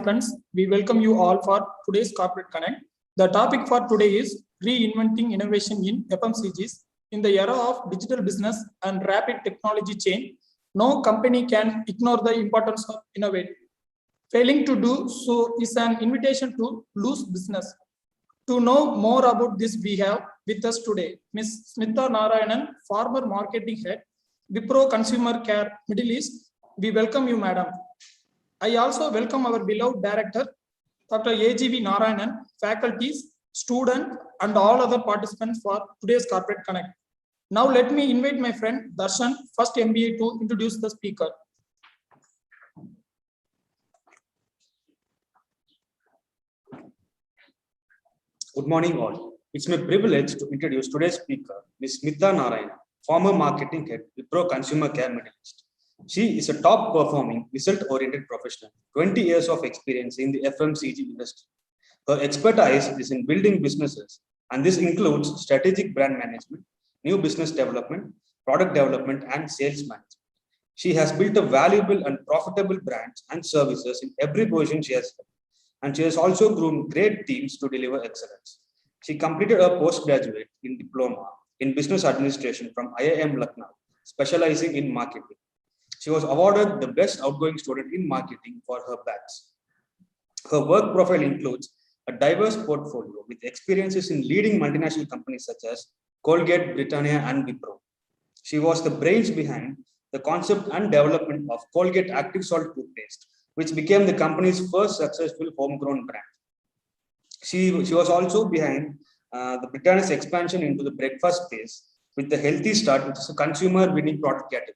participants, we welcome you all for today's Corporate Connect. The topic for today is Reinventing Innovation in FMCGs. In the era of digital business and rapid technology change, no company can ignore the importance of innovating. Failing to do so is an invitation to lose business. To know more about this, we have with us today Ms. Smitha Narayanan, former marketing head, Wipro Consumer Care Middle East. We welcome you, madam. I also welcome our beloved director, Dr. AGV Narayanan, faculties, students, and all other participants for today's Corporate Connect. Now let me invite my friend Darshan, first MBA, to introduce the speaker. Good morning all. It's my privilege to introduce today's speaker, Ms. Smitha Narayanan, former marketing head, Wipro Consumer Care Middle East. She is a top-performing, result-oriented professional, 20 years of experience in the FMCG industry. Her expertise is in building businesses, and this includes strategic brand management, new business development, product development, and sales management. She has built a valuable and profitable brands and services in every position she has held, and she has also grown great teams to deliver excellence. She completed her postgraduate in Diploma in Business Administration from IIM Lucknow, specializing in marketing. She was awarded the Best Outgoing Student in Marketing for her batch. Her work profile includes a diverse portfolio with experiences in leading multinational companies such as Colgate, Britannia, and Vpro. She was the brains behind the concept and development of Colgate Active Salt toothpaste, which became the company's first successful homegrown brand. She was also behind the Britannia's expansion into the breakfast space with the Healthy Start, which is a consumer winning product category.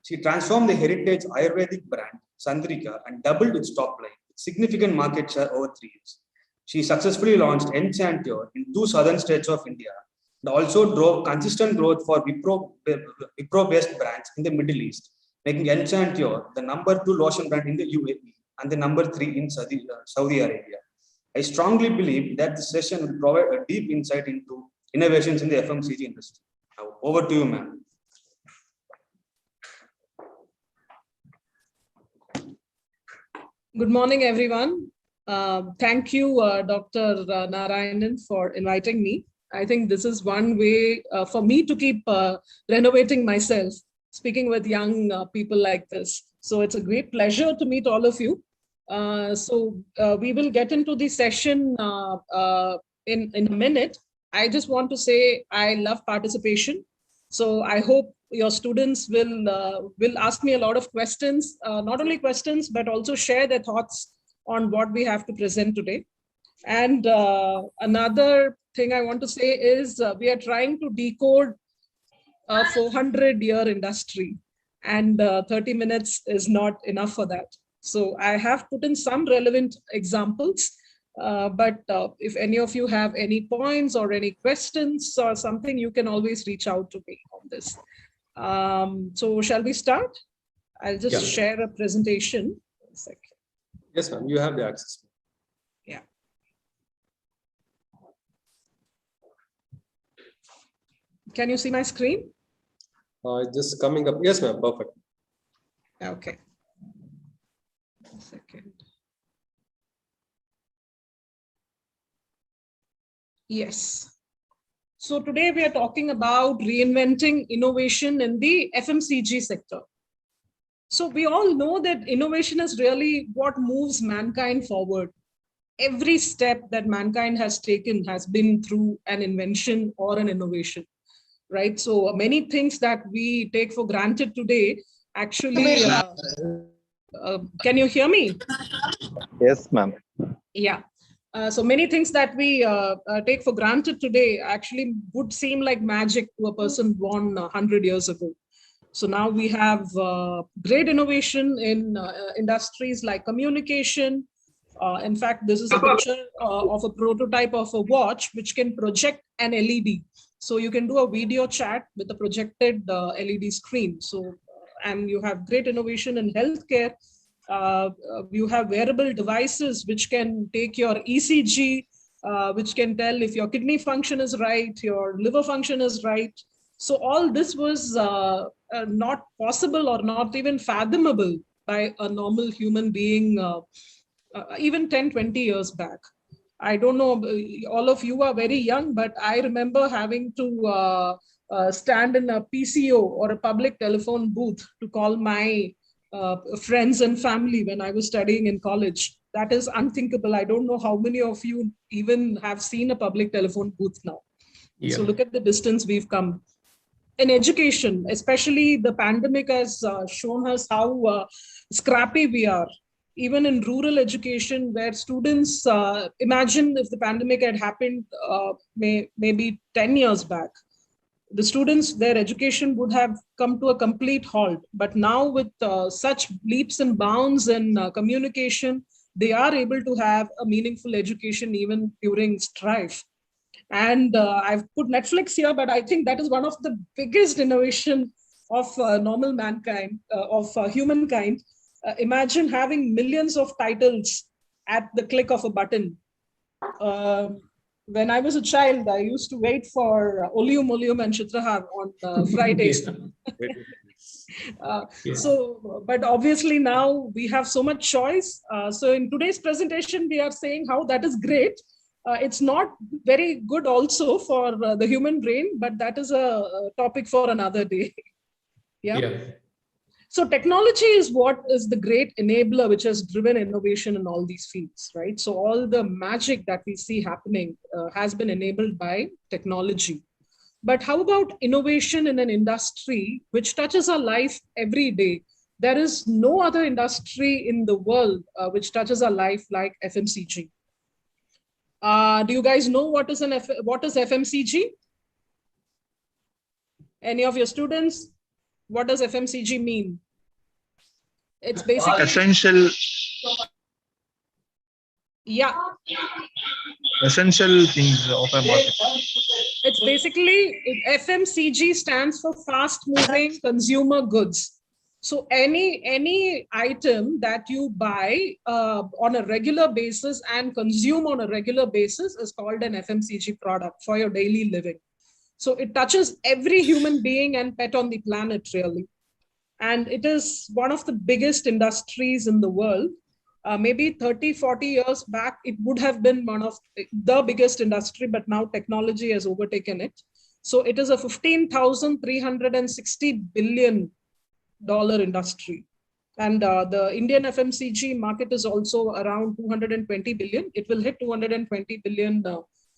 She transformed the heritage Ayurvedic brand, Sandrika, and doubled its top line with significant market share over 3 years. She successfully launched Enchanteur in 2 southern states of India and also drove consistent growth for Wipro-based brands in the Middle East, making Enchanteur the #2 lotion brand in the UAE and the #3 in Saudi Arabia. I strongly believe that this session will provide a deep insight into innovations in the FMCG industry. Now, over to you, ma'am. Good morning, everyone. Thank you, Dr. Narayanan, for inviting me. I think this is one way for me to keep renovating myself, speaking with young people like this. So it's a great pleasure to meet all of you. We will get into the session in a minute. I just want to say I love participation. So I hope your students will ask me a lot of questions, not only questions, but also share their thoughts on what we have to present today. And another thing I want to say is we are trying to decode a 400-year industry, and 30 minutes is not enough for that. So I have put in some relevant examples, but if any of you have any points or any questions or something, you can always reach out to me on this. So shall we start? I'll just share a presentation. One second. Yes, ma'am, you have the access. Yeah. Can you see my screen? Just coming up. Yes, ma'am, perfect. Okay. One second. Yes. So today we are talking about reinventing innovation in the FMCG sector. So we all know that innovation is really what moves mankind forward. Every step that mankind has taken has been through an invention or an innovation, right? So many things that we take for granted today actually, can you hear me? Yes, ma'am. Yeah. So many things that we take for granted today actually would seem like magic to a person born 100 years ago. So now we have great innovation in industries like communication. In fact, this is a picture of a prototype of a watch which can project an LED. So you can do a video chat with a projected LED screen. So, and you have great innovation in healthcare. You have wearable devices which can take your ECG, which can tell if your kidney function is right, your liver function is right. So all this was not possible or not even fathomable by a normal human being even 10, 20 years back. I don't know, all of you are very young, but I remember having to stand in a PCO or a public telephone booth to call my friends and family when I was studying in college. That is unthinkable. I don't know how many of you even have seen a public telephone booth now. Yeah. So look at the distance we've come. In education, especially the pandemic has shown us how scrappy we are. Even in rural education, where students, imagine if the pandemic had happened maybe 10 years back, the students, their education would have come to a complete halt. But now with such leaps and bounds in communication, they are able to have a meaningful education even during strife. And I've put Netflix here, but I think that is one of the biggest innovation of normal mankind, of humankind. Imagine having millions of titles at the click of a button. When I was a child, I used to wait for Olium and Chitrahar on Fridays. So, but obviously now we have so much choice. So in today's presentation, we are saying how that is great. It's not very good also for the human brain, but that is a topic for another day. Yeah. So technology is what is the great enabler which has driven innovation in all these fields, right? So all the magic that we see happening has been enabled by technology. But how about innovation in an industry which touches our life every day? There is no other industry in the world which touches our life like FMCG. Do you guys know what is FMCG? Any of your students? What does FMCG mean? It's basically essential. Yeah. Essential things of a market. It's basically, FMCG stands for fast moving consumer goods. So any item that you buy on a regular basis and consume on a regular basis is called an FMCG product for your daily living. So it touches every human being and pet on the planet, really. And it is one of the biggest industries in the world. Maybe 30, 40 years back, it would have been one of the biggest industry, but now technology has overtaken it. So it is a $15,360 billion industry. And the Indian FMCG market is also around 220 billion. It will hit 220 billion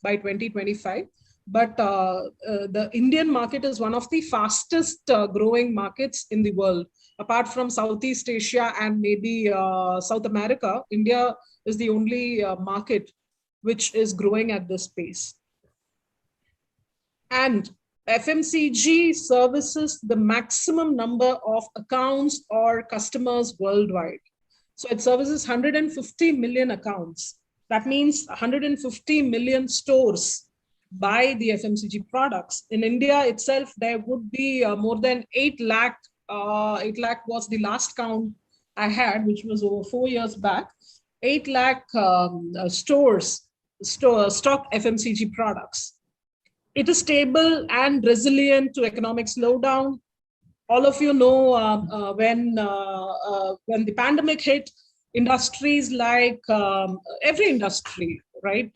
by 2025. But the Indian market is one of the fastest growing markets in the world. Apart from Southeast Asia and maybe South America, India is the only market which is growing at this pace. And FMCG services the maximum number of accounts or customers worldwide. So it services 150 million accounts. That means 150 million stores buy the FMCG products. In India itself, there would be more than 8 lakh. 8 lakh was the last count I had, which was over 4 years back. 8 lakh stores stock FMCG products. It is stable and resilient to economic slowdown. All of you know when the pandemic hit, industries like every industry, right?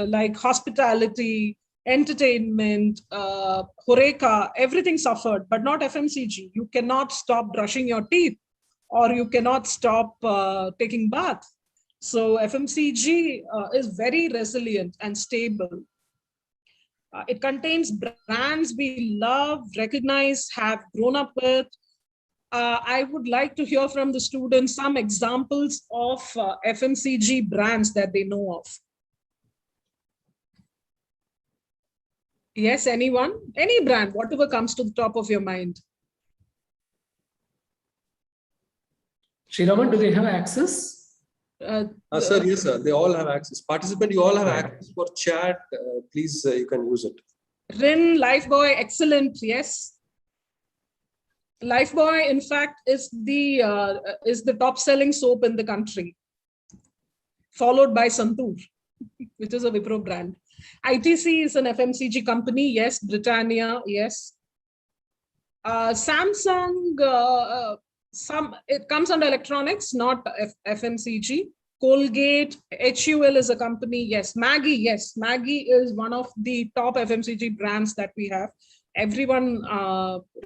Like hospitality, entertainment, Horeca, everything suffered, but not FMCG. You cannot stop brushing your teeth or you cannot stop taking bath. So FMCG is very resilient and stable. It contains brands we love, recognize, have grown up with. I would like to hear from the students some examples of FMCG brands that they know of. Yes, anyone? Any brand, whatever comes to the top of your mind. Sriraman, do they have access? Sir, yes, sir. They all have access. Participant, you all have access for chat. Please, you can use it. Rin, Lifebuoy, excellent. Yes. Lifebuoy, in fact, is the top-selling soap in the country, followed by Santoor, which is a Wipro brand. ITC is an FMCG company. Yes. Britannia. Yes. Samsung It comes under electronics, not FMCG. Colgate, HUL is a company. Yes, Maggie. Yes, Maggie is one of the top FMCG brands that we have. Everyone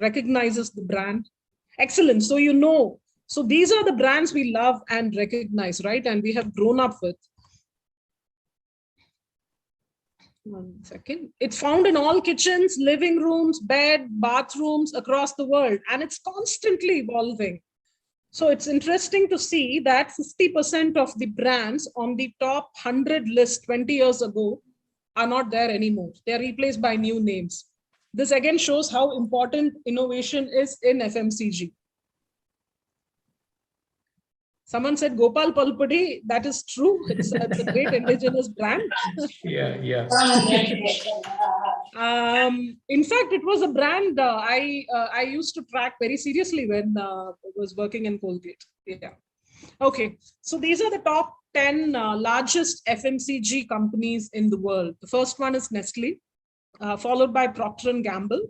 recognizes the brand. Excellent. So you know, so these are the brands we love and recognize, right? And we have grown up with. 1 second. It's found in all kitchens, living rooms, bed, bathrooms across the world, and it's constantly evolving. So it's interesting to see that 50% of the brands on the top 100 list 20 years ago are not there anymore. They're replaced by new names. This again shows how important innovation is in FMCG. Someone said Gopal Palpudi. That is true. It's a great indigenous brand. Yeah. In fact, it was a brand I used to track very seriously when I was working in Colgate. Yeah. Okay. So these are the top 10 largest FMCG companies in the world. The first one is Nestle, followed by Procter & Gamble.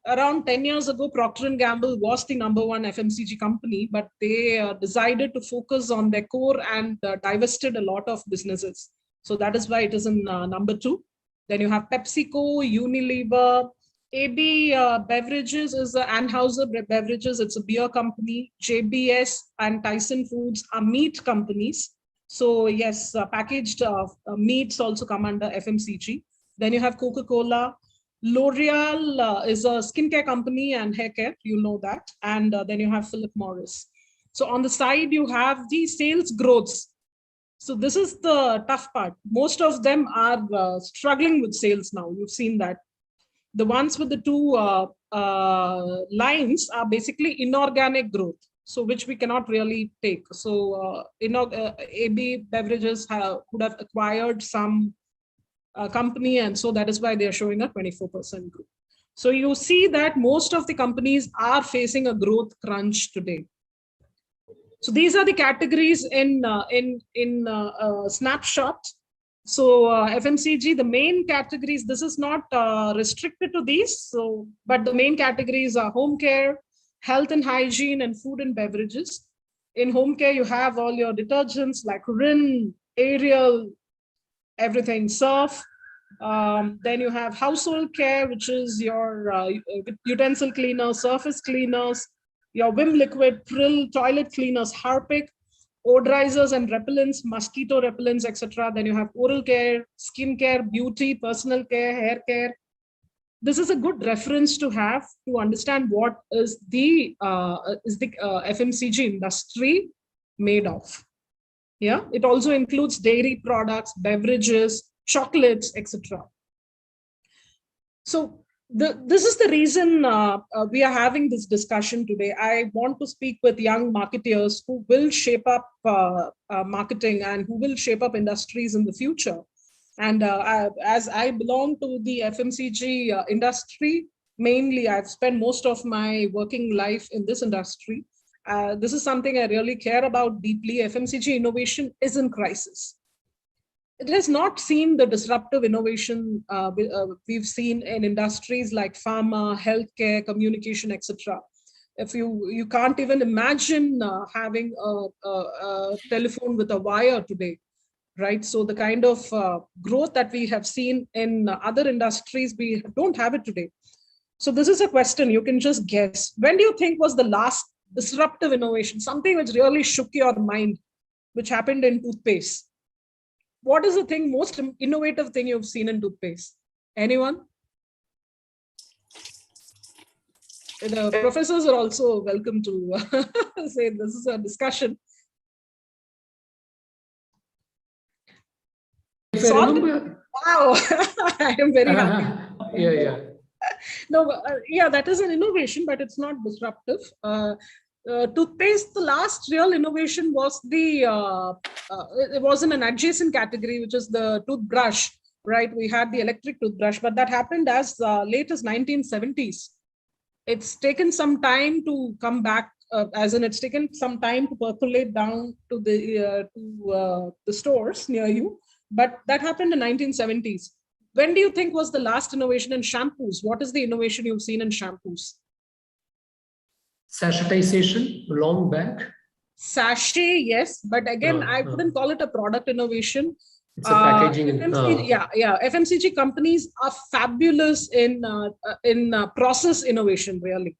Around 10 years ago, Procter & Gamble was the #1 FMCG company, but they decided to focus on their core and divested a lot of businesses. So that is why it is in #2. Then you have PepsiCo, Unilever, AB Beverages is Anheuser Beverages. It's a beer company. JBS and Tyson Foods are meat companies. So yes, packaged meats also come under FMCG. Then you have Coca-Cola. L'Oreal is a skincare company and hair care, you know that. And then you have Philip Morris. So on the side, you have the sales growths. So this is the tough part. Most of them are struggling with sales now. You've seen that. The ones with the two lines are basically inorganic growth, so which we cannot really take. So AB Beverages could have acquired some company, and so that is why they are showing a 24% growth. So you see that most of the companies are facing a growth crunch today. So these are the categories in snapshot. So FMCG, the main categories, this is not restricted to these. So, but the main categories are home care, health and hygiene, and food and beverages. In home care, you have all your detergents like Rin, Ariel, everything, Surf. Then you have household care, which is your utensil cleaners, surface cleaners, your Vim liquid, Prill, toilet cleaners, Harpic, odorizers and repellents, mosquito repellents, etc. Then you have oral care, skin care, beauty, personal care, hair care. This is a good reference to have to understand what is the FMCG industry made of. Yeah, it also includes dairy products, beverages, chocolates, etc. So this is the reason we are having this discussion today. I want to speak with young marketeers who will shape up marketing and who will shape up industries in the future. And as I belong to the FMCG industry, mainly I've spent most of my working life in this industry. This is something I really care about deeply. FMCG innovation is in crisis. It has not seen the disruptive innovation we've seen in industries like pharma, healthcare, communication, etc. If you can't even imagine having a telephone with a wire today, right? So the kind of growth that we have seen in other industries, we don't have it today. So this is a question you can just guess. When do you think was the last disruptive innovation, something which really shook your mind, which happened in toothpaste? What is the most innovative thing you've seen in toothpaste? Anyone? The professors are also welcome to say this is a discussion. Wow, I am very happy. Yeah. No, yeah, that is an innovation, but it's not disruptive. Toothpaste, the last real innovation was it was in an adjacent category, which is the toothbrush, right? We had the electric toothbrush, but that happened as late as 1970s. It's taken some time to come back, as in it's taken some time to percolate down to the stores near you, but that happened in 1970s. When do you think was the last innovation in shampoos? What is the innovation you've seen in shampoos? Sachetization, long back. Sachet, yes, but again, I wouldn't call it a product innovation. It's a packaging. FMCG companies are fabulous in process innovation, really.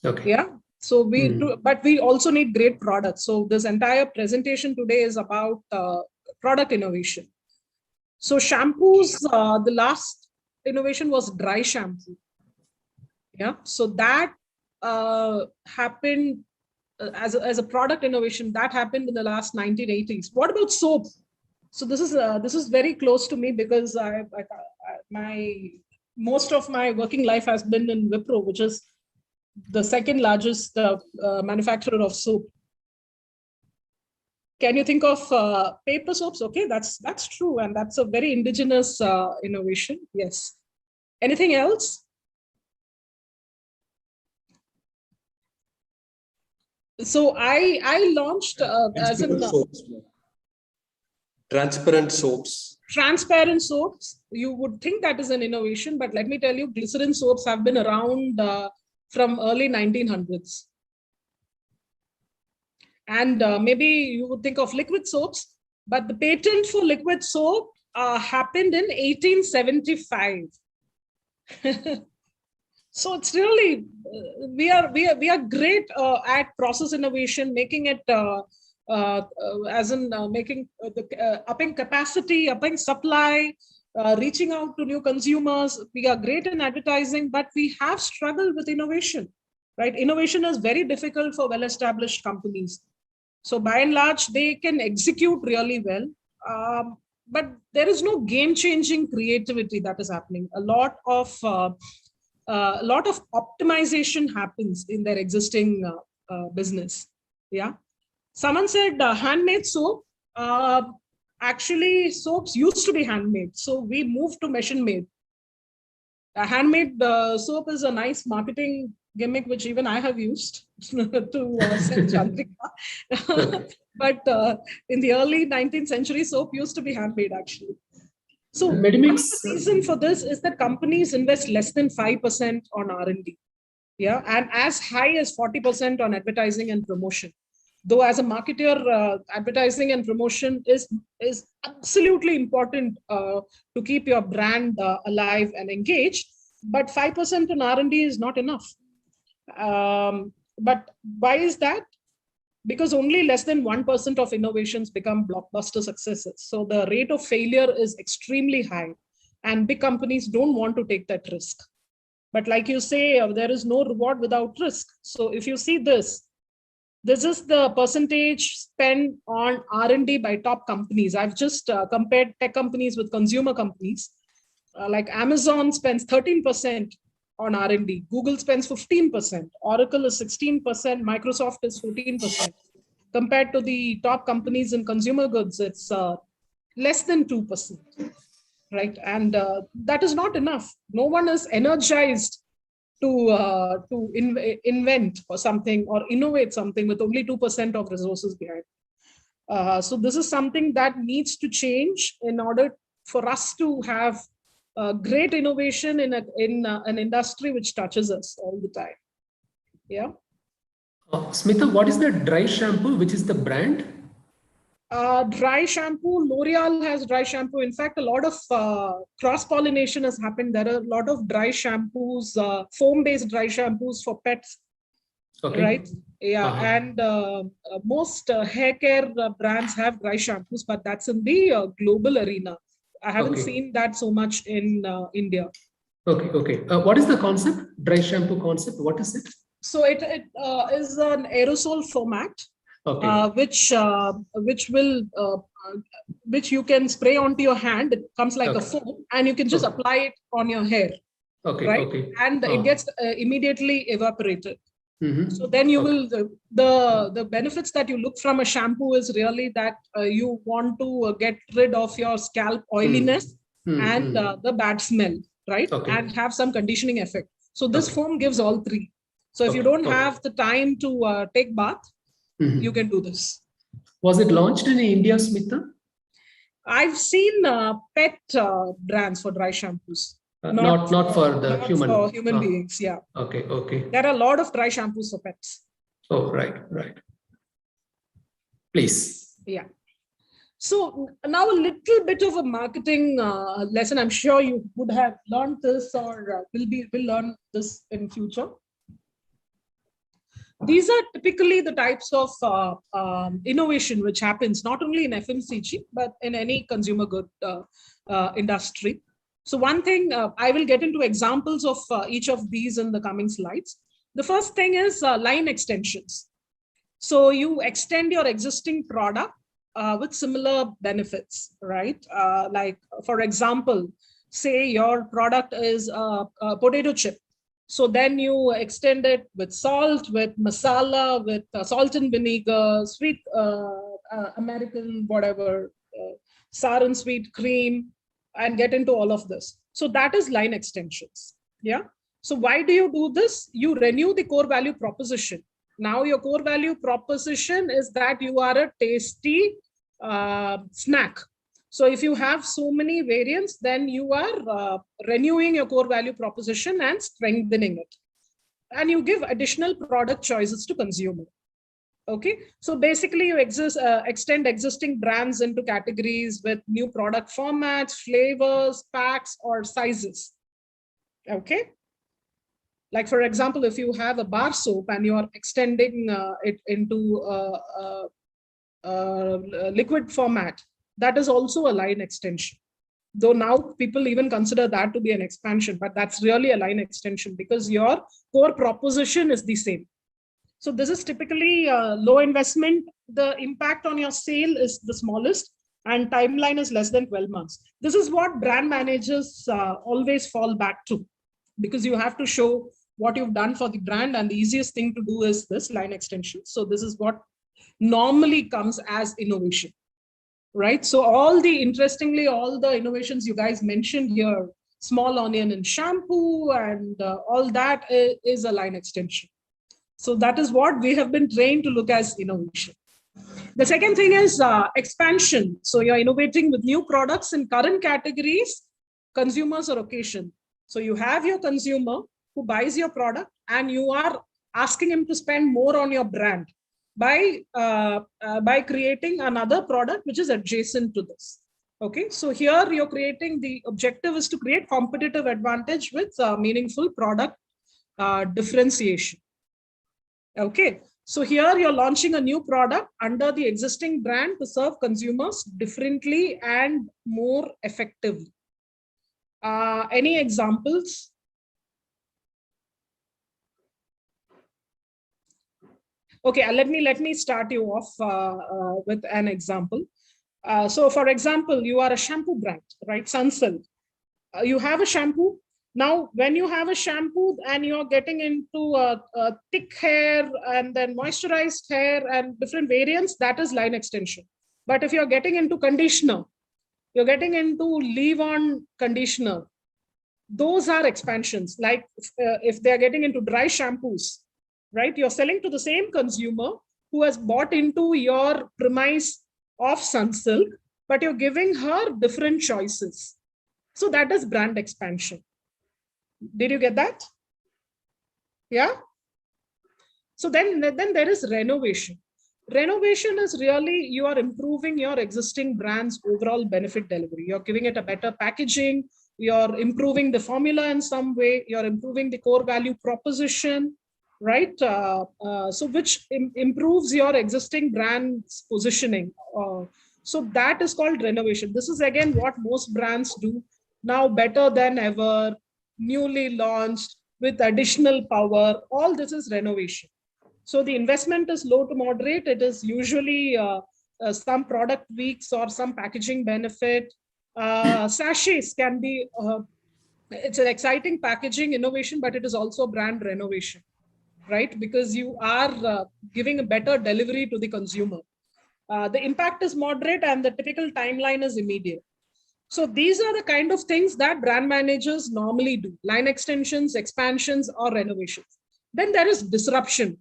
Okay. Yeah. So we do, but we also need great products. So this entire presentation today is about product innovation. So shampoos, the last innovation was dry shampoo. Yeah. So that happened as a product innovation that happened in the last 1980s. What about soap? So this is very close to me because most of my working life has been in Wipro, which is the second largest manufacturer of soap. Can you think of paper soaps? Okay, that's true, and that's a very indigenous innovation. Yes. Anything else? So I launched as in transparent soaps. Transparent soaps. You would think that is an innovation, but let me tell you, glycerin soaps have been around from early 1900s. And maybe you would think of liquid soaps, but the patent for liquid soap happened in 1875. So it's really we are great at process innovation, making it making upping capacity, upping supply, reaching out to new consumers. We are great in advertising, but we have struggled with innovation. Right? Innovation is very difficult for well-established companies. So by and large, they can execute really well, but there is no game-changing creativity that is happening. A lot of optimization happens in their existing business. Yeah. Someone said handmade soap. Actually, soaps used to be handmade. So we moved to machine made. Handmade soap is a nice marketing gimmick, which even I have used to sell Chandrika. But in the early 19th century, soap used to be handmade, actually. So the reason for this is that companies invest less than 5% on R&D, yeah, and as high as 40% on advertising and promotion. Though as a marketer, advertising and promotion is absolutely important to keep your brand alive and engaged, but 5% on R&D is not enough. But why is that? Because only less than 1% of innovations become blockbuster successes. So the rate of failure is extremely high, and big companies don't want to take that risk. But like you say, there is no reward without risk. So if you see this is the percentage spent on R&D by top companies. I've just compared tech companies with consumer companies. Like Amazon spends 13% on R&D. Google spends 15%. Oracle is 16%. Microsoft is 14%. Compared to the top companies in consumer goods, it's less than 2%. Right? And that is not enough. No one is energized to invent or something or innovate something with only 2% of resources behind. So this is something that needs to change in order for us to have great innovation in an industry which touches us all the time. Yeah. Smitha, what is the dry shampoo? Which is the brand? Dry shampoo, L'Oreal has dry shampoo. In fact, a lot of cross-pollination has happened. There are a lot of dry shampoos, foam-based dry shampoos for pets. Okay. Right? Yeah. And most hair care brands have dry shampoos, but that's in the global arena. I haven't seen that so much in India. Okay. What is the concept? Dry shampoo concept? What is it? So it is an aerosol format, which you can spray onto your hand. It comes like a foam, and you can just apply it on your hair. Right? And it gets immediately evaporated. So then you will the benefits that you look from a shampoo is really that you want to get rid of your scalp oiliness and the bad smell, right? And have some conditioning effect. So this foam gives all three. So if you don't have the time to take bath, you can do this. Was it launched in India, Smitha? I've seen pet brands for dry shampoos. Not for the human. For human beings, yeah. Okay. There are a lot of dry shampoos for pets. Oh, right. Please. Yeah. So now a little bit of a marketing lesson. I'm sure you would have learned this or will learn this in future. These are typically the types of innovation which happens not only in FMCG, but in any consumer good industry. So one thing, I will get into examples of each of these in the coming slides. The first thing is line extensions. So you extend your existing product with similar benefits, right? Like, for example, say your product is a potato chip. So then you extend it with salt, with masala, with salt and vinegar, sweet American, whatever, sour and sweet cream, and get into all of this. So that is line extensions. Yeah. So why do you do this? You renew the core value proposition. Now your core value proposition is that you are a tasty snack. So if you have so many variants, then you are renewing your core value proposition and strengthening it. And you give additional product choices to consumer. Okay, so basically you extend existing brands into categories with new product formats, flavors, packs, or sizes. Okay. Like, for example, if you have a bar soap and you are extending it into a liquid format, that is also a line extension. Though now people even consider that to be an expansion, but that's really a line extension because your core proposition is the same. So this is typically low investment. The impact on your sale is the smallest and timeline is less than 12 months. This is what brand managers always fall back to, because you have to show what you've done for the brand, and the easiest thing to do is this line extension. So this is what normally comes as innovation, right? So interestingly, all the innovations you guys mentioned here, small onion in shampoo and all that is a line extension. So that is what we have been trained to look as innovation. The second thing is expansion. So you're innovating with new products in current categories, consumers or occasion. So you have your consumer who buys your product and you are asking him to spend more on your brand by creating another product which is adjacent to this. Okay, so here you're creating, the objective is to create competitive advantage with meaningful product differentiation. Okay, so here you're launching a new product under the existing brand to serve consumers differently and more effectively. Any examples? Okay, let me start you off with an example. So for example, you are a shampoo brand, right? Sunsilk. You have a shampoo. Now, when you have a shampoo and you're getting into a thick hair and then moisturized hair and different variants, that is line extension. But if you're getting into conditioner, you're getting into leave-on conditioner, those are expansions. Like if they're getting into dry shampoos, right? You're selling to the same consumer who has bought into your premise of Sunsilk, but you're giving her different choices. So that is brand expansion. Did you get that? Yeah. So then there is renovation. Renovation is really, you are improving your existing brand's overall benefit delivery. You're giving it a better packaging. You're improving the formula in some way. You're improving the core value proposition, right? So which improves your existing brand's positioning. So that is called renovation. This is again what most brands do now, better than ever, newly launched with additional power. All this is renovation. So the investment is low to moderate. It is usually some product tweaks or some packaging benefit. Sachets can be, it's an exciting packaging innovation, but it is also brand renovation, right? Because you are giving a better delivery to the consumer. The impact is moderate and the typical timeline is immediate. So these are the kind of things that brand managers normally do: line extensions, expansions, or renovations. Then there is disruption.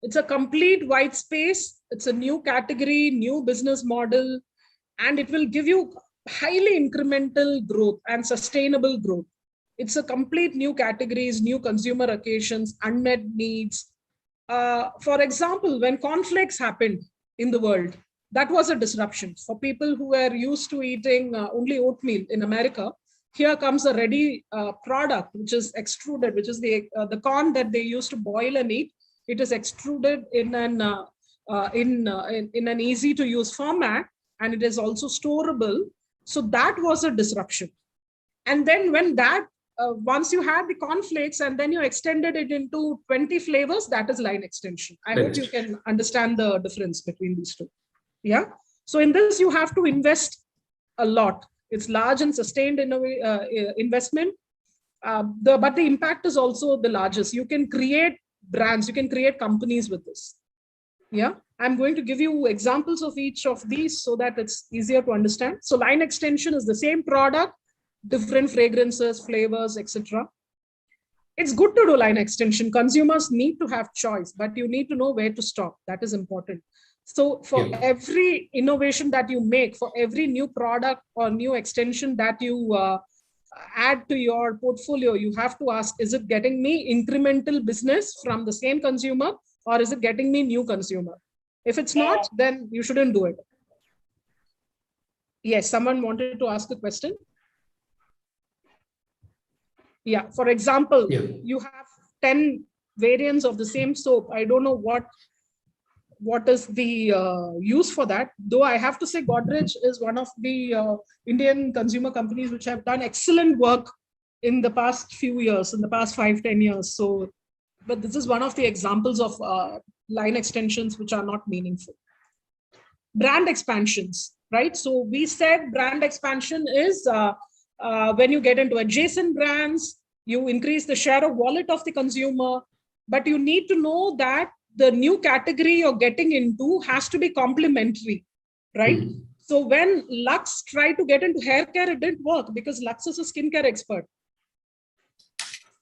It's a complete white space. It's a new category, new business model, and it will give you highly incremental growth and sustainable growth. It's a complete new categories, new consumer occasions, unmet needs. For example, when cornflakes happened in the world, that was a disruption for people who were used to eating only oatmeal in America. Here comes a ready product, which is extruded, which is the corn that they used to boil and eat. It is extruded in an easy to use format, and it is also storable. So that was a disruption. And then when that, once you had the cornflakes and then you extended it into 20 flavors, that is line extension. I hope you can understand the difference between these two. Yeah. So in this, you have to invest a lot. It's large and sustained investment, but the impact is also the largest. You can create brands, you can create companies with this. Yeah. I'm going to give you examples of each of these so that it's easier to understand. So line extension is the same product, different fragrances, flavors, etc. It's good to do line extension. Consumers need to have choice, but you need to know where to stop. That is important. So for every innovation that you make, for every new product or new extension that you add to your portfolio, you have to ask, is it getting me incremental business from the same consumer, or is it getting me new consumer? If it's not, then you shouldn't do it. Yes, someone wanted to ask a question. Yeah, for example, you have 10 variants of the same soap. I don't know what is the use for that. Though I have to say Godrej is one of the Indian consumer companies which have done excellent work in the past few years, in the past 5-10 years. So, but this is one of the examples of line extensions which are not meaningful. Brand expansions, right? So we said brand expansion is when you get into adjacent brands, you increase the share of wallet of the consumer, but you need to know that the new category you're getting into has to be complementary, right? So when Lux tried to get into hair care, it didn't work because Lux is a skincare expert.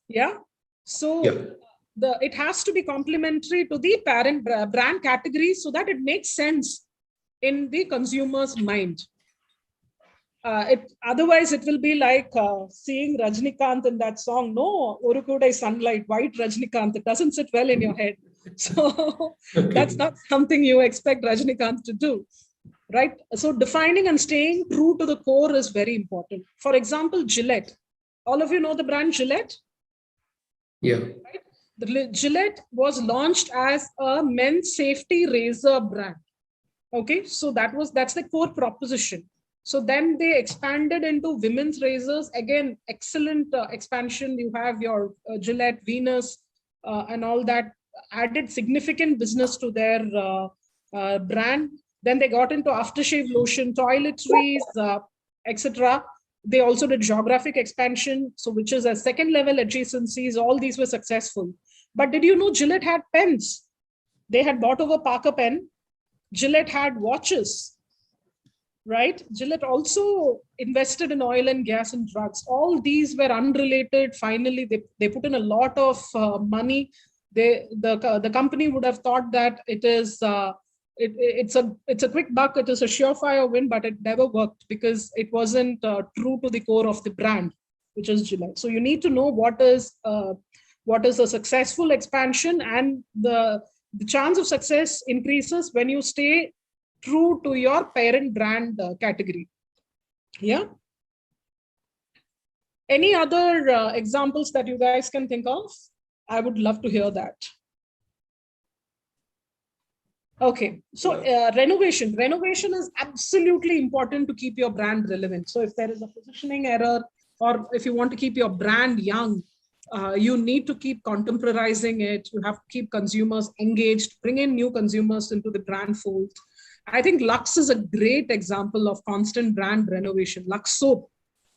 Yeah. So it has to be complementary to the parent brand category so that it makes sense in the consumer's mind. Otherwise, it will be like seeing Rajnikant in that song, no, Orukude sunlight, white Rajnikant. It doesn't sit well in your head. So that's not something you expect Rajnikant to do, right? So defining and staying true to the core is very important. For example, Gillette. All of you know the brand Gillette? Yeah. Right? The Gillette was launched as a men's safety razor brand. Okay, so that's the core proposition. So then they expanded into women's razors. Again, excellent expansion. You have your Gillette, Venus, and all that added significant business to their brand. Then they got into aftershave lotion, toiletries, etc. They also did geographic expansion, so which is a second level adjacencies. All these were successful. But did you know Gillette had pens? They had bought over Parker pen. Gillette had watches, right? Gillette also invested in oil and gas and drugs. All these were unrelated. Finally, they put in a lot of money. The company would have thought that it's a quick buck, it is a surefire win, but it never worked because it wasn't true to the core of the brand, which is Gillette. So you need to know what is a successful expansion, and the chance of success increases when you stay true to your parent brand category. Yeah. Any other examples that you guys can think of? I would love to hear that. Okay, so renovation is absolutely important to keep your brand relevant. So if there is a positioning error, or if you want to keep your brand young, you need to keep contemporizing it. You have to keep consumers engaged, bring in new consumers into the brand fold. I think Lux is a great example of constant brand renovation. Lux soap.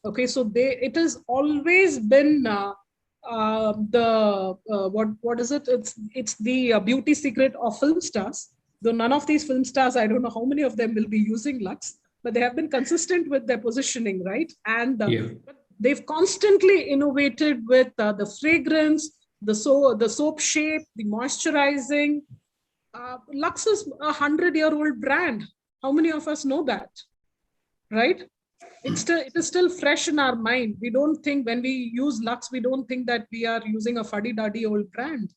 Okay, so it has always been what is it? It's the beauty secret of film stars. Though none of these film stars, I don't know how many of them will be using Lux, but they have been consistent with their positioning, right? And they've constantly innovated with the fragrance, the soap shape, the moisturizing. Lux is a 100-year-old brand. How many of us know that, right? It is still fresh in our mind. We don't think when we use Lux, we don't think that we are using a fuddy-duddy old brand.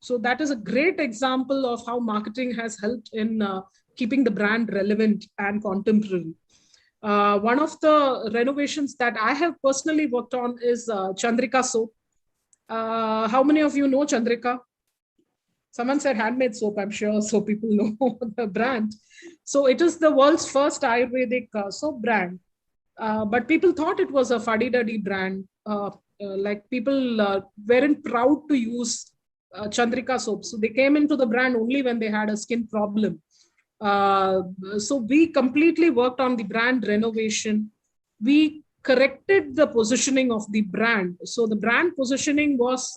So that is a great example of how marketing has helped in keeping the brand relevant and contemporary. One of the renovations that I have personally worked on is Chandrika soap. How many of you know Chandrika? Someone said handmade soap, I'm sure, so people know the brand. So it is the world's first Ayurvedic soap brand. But people thought it was a fuddy-duddy brand. Like people weren't proud to use Chandrika soap. So they came into the brand only when they had a skin problem. So we completely worked on the brand renovation. We corrected the positioning of the brand. So the brand positioning was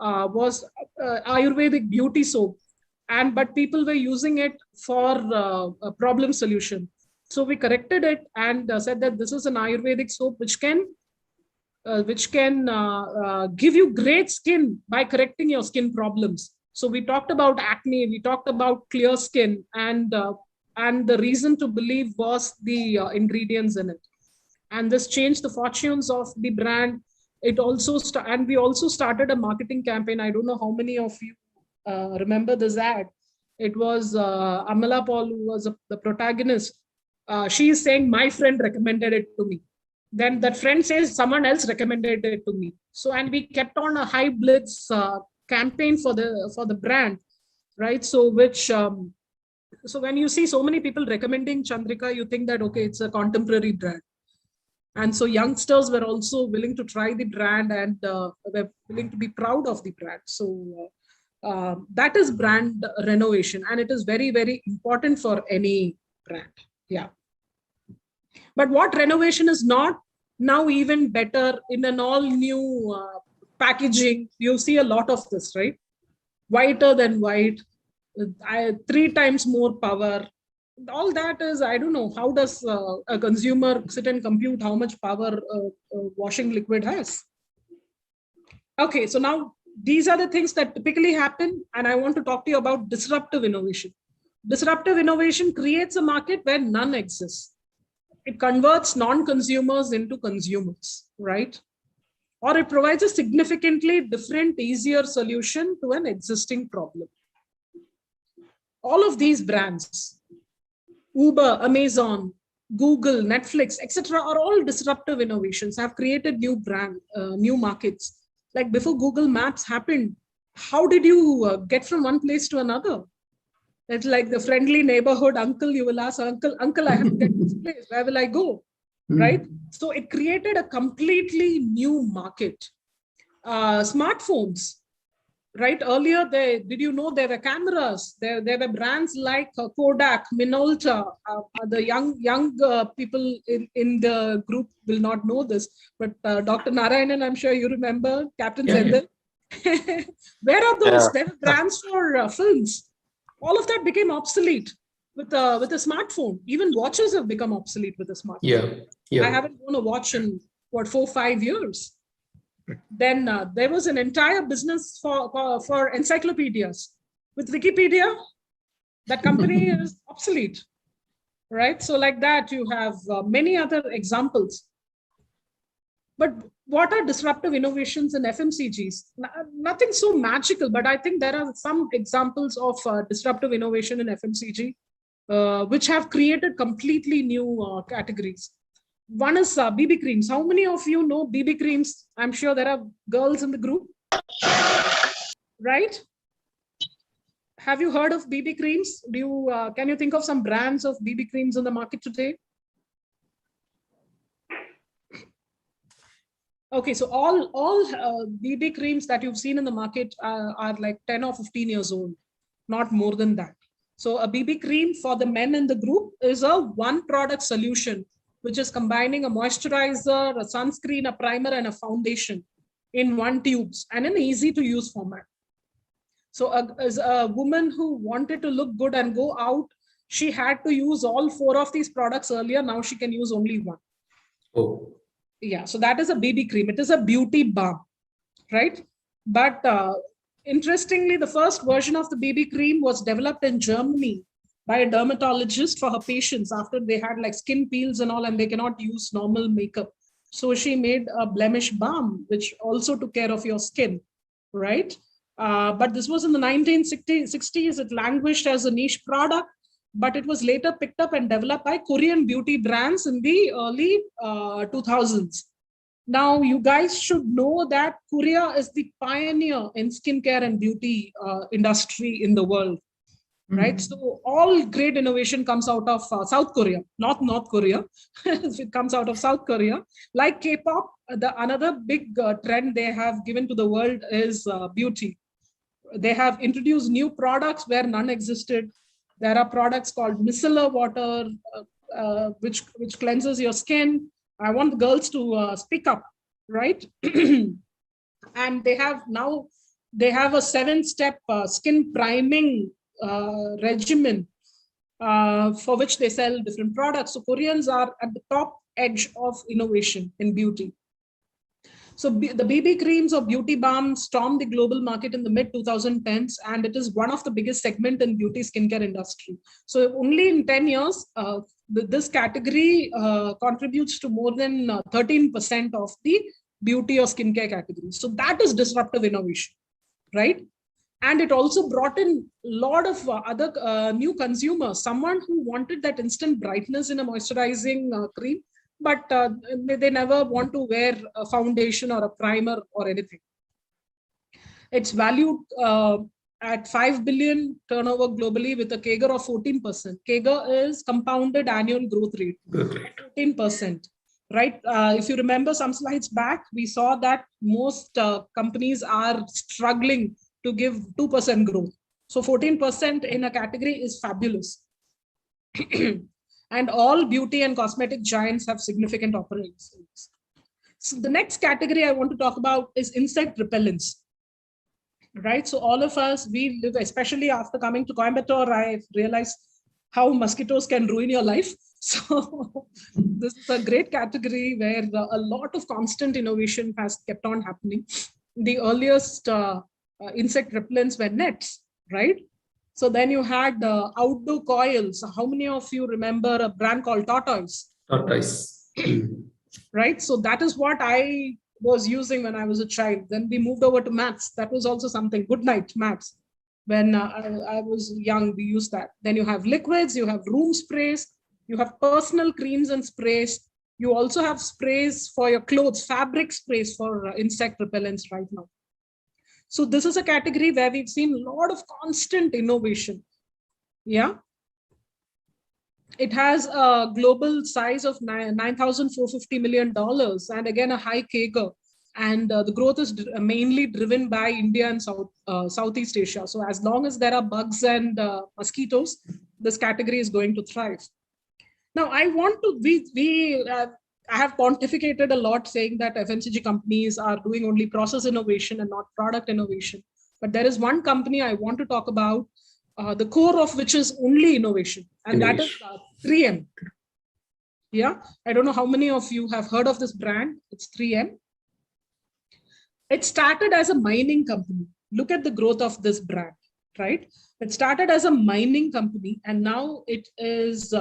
Ayurvedic beauty soap, but people were using it for a problem solution. So we corrected it and said that this is an Ayurvedic soap which can give you great skin by correcting your skin problems. So we talked about acne, we talked about clear skin, and the reason to believe was the ingredients in it. And this changed the fortunes of the brand. It also and we also started a marketing campaign. I don't know how many of you remember this ad. It was Amala Paul, who was the protagonist. She is saying, my friend recommended it to me. Then that friend says, someone else recommended it to me. So, and we kept on a high blitz campaign for the brand, right? So so when you see so many people recommending Chandrika, you think that, okay, it's a contemporary brand. And so youngsters were also willing to try the brand and were willing to be proud of the brand. So that is brand renovation, and it is very, very important for any brand. Yeah. But what renovation is not, now even better in an all new packaging, you see a lot of this, right? Whiter than white, 3 times more power. All that is, I don't know, how does a consumer sit and compute how much power washing liquid has? Okay, so now these are the things that typically happen, and I want to talk to you about disruptive innovation. Disruptive innovation creates a market where none exists. It converts non-consumers into consumers, right? Or it provides a significantly different, easier solution to an existing problem. All of these brands, Uber, Amazon, Google, Netflix, etc., are all disruptive innovations, have created new new markets. Like before Google Maps happened, how did you get from one place to another? It's like the friendly neighborhood uncle. You will ask, uncle, I have to get this place. Where will I go? Right? So it created a completely new market. Smartphones, right? Earlier, did you know there were cameras? There were brands like Kodak, Minolta. The young people in the group will not know this, but Dr. Narayanan, I'm sure you remember, Captain Zendel. Yeah. Where are those? Yeah. There were brands for films. All of that became obsolete with a smartphone. Even watches have become obsolete with a smartphone. Yeah. I haven't worn a watch in 4-5 years. Then there was an entire business for encyclopedias. With Wikipedia, that company is obsolete, right? So like that, you have many other examples. But what are disruptive innovations in FMCGs? Nothing so magical, but I think there are some examples of disruptive innovation in FMCG, which have created completely new categories. One is BB creams. How many of you know BB creams? I'm sure there are girls in the group, right? Have you heard of BB creams? Can you think of some brands of BB creams in the market today? Okay, so all BB creams that you've seen in the market are like 10 or 15 years old, not more than that. So a BB cream for the men in the group is a one product solution, which is combining a moisturizer, a sunscreen, a primer, and a foundation in one tubes and an easy to use format. So as a woman who wanted to look good and go out, she had to use all 4 of these products earlier. Now she can use only one. Oh. Yeah, so that is a BB cream. It is a beauty balm, right? But interestingly, the first version of the BB cream was developed in Germany by a dermatologist for her patients after they had like skin peels and all, and they cannot use normal makeup. So she made a blemish balm, which also took care of your skin, right? But this was in the 1960s. It languished as a niche product, but it was later picked up and developed by Korean beauty brands in the early 2000s. Now, you guys should know that Korea is the pioneer in skincare and beauty industry in the world, right? So all great innovation comes out of South Korea, not North Korea. It comes out of South Korea. Like K-pop, another big trend they have given to the world is beauty. They have introduced new products where none existed. There are products called micellar water, which cleanses your skin. I want the girls to speak up, right? And they have a 7-step skin priming regimen for which they sell different products. So Koreans are at the top edge of innovation in beauty. So the BB creams or beauty balms stormed the global market in the mid-2010s, and it is one of the biggest segment in beauty skincare industry. So only in 10 years, this category contributes to more than 13% of the beauty or skincare category. So that is disruptive innovation, right? And it also brought in a lot of other new consumers, someone who wanted that instant brightness in a moisturizing cream, but they never want to wear a foundation or a primer or anything. It's valued at 5 billion turnover globally with a CAGR of 14%. CAGR is compounded annual growth rate, 14%. Right? If you remember some slides back, we saw that most companies are struggling to give 2% growth. So 14% in a category is fabulous. And all beauty and cosmetic giants have significant operations. So the next category I want to talk about is insect repellents. Right? So all of us, we live, especially after coming to Coimbatore, I realized how mosquitoes can ruin your life. So this is a great category where a lot of constant innovation has kept on happening. The earliest insect repellents were nets, right? So then you had outdoor coils. How many of you remember a brand called Tortoise? Tortoise. Right. So that is what I was using when I was a child. Then we moved over to mats. That was also something. Good night mats. When I was young, we used that. Then you have liquids, you have room sprays, you have personal creams and sprays. You also have sprays for your clothes, fabric sprays for insect repellents right now. So this is a category where we've seen a lot of constant innovation. Yeah. It has a global size of $9,450 million and again a high CAGR. And the growth is mainly driven by India and Southeast Asia. So as long as there are bugs and mosquitoes, this category is going to thrive. Now, I want to, I have pontificated a lot saying that FMCG companies are doing only process innovation and not product innovation. But there is one company I want to talk about, the core of which is only innovation, and that is 3M. Yeah, I don't know how many of you have heard of this brand. It's 3M. It started as a mining company. Look at the growth of this brand, right? It started as a mining company, and now it is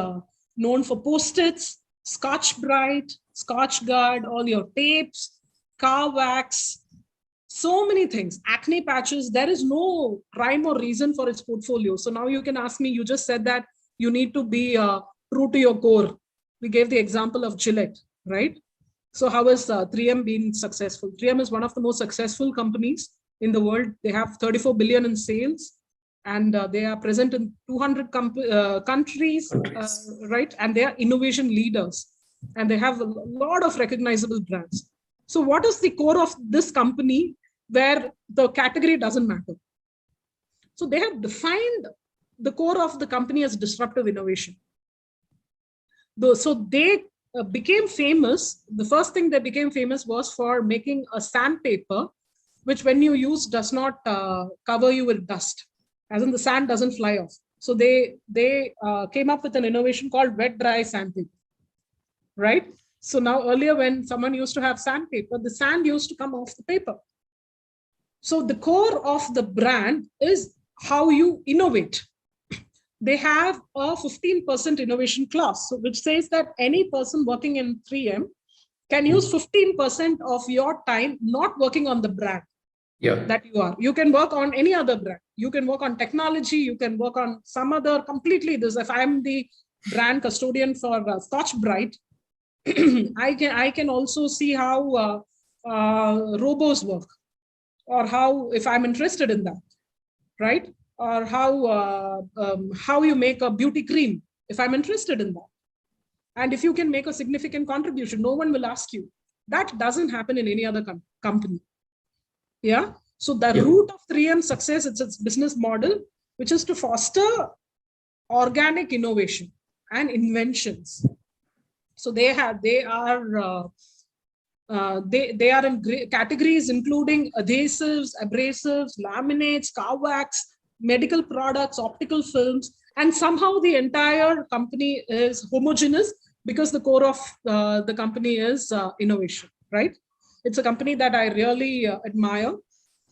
known for Post-its, Scotch-Brite, Scotch-Guard, all your tapes, car wax, so many things, acne patches. There is no rhyme or reason for its portfolio. So now you can ask me, you just said that you need to be true to your core. We gave the example of Gillette, right? So how has 3M been successful? 3M is one of the most successful companies in the world. They have 34 billion in sales, and they are present in 200 countries, right? And they are innovation leaders, and they have a lot of recognizable brands. So what is the core of this company where the category doesn't matter? So they have defined the core of the company as disruptive innovation. So they became famous. The first thing they became famous was for making a sandpaper, which when you use does not cover you with dust, as in the sand doesn't fly off. So they came up with an innovation called wet dry sandpaper, right? So now earlier when someone used to have sandpaper, the sand used to come off the paper. So the core of the brand is how you innovate. They have a 15% innovation clause, so which says that any person working in 3M can use 15% of your time not working on the brand. Yeah. that you are. You can work on any other brand. You can work on technology. You can work on some other completely this. If I'm the brand custodian for Scotch Brite, I can also see how robos work, or how, if I'm interested in that, right? Or how you make a beauty cream, if I'm interested in that. And if you can make a significant contribution, no one will ask you. That doesn't happen in any other company. Yeah. So the root of 3M success, it's its business model, which is to foster organic innovation and inventions. So they are in categories including adhesives, abrasives, laminates, car wax, medical products, optical films, and somehow the entire company is homogeneous because the core of the company is innovation, right? It's a company that I really admire.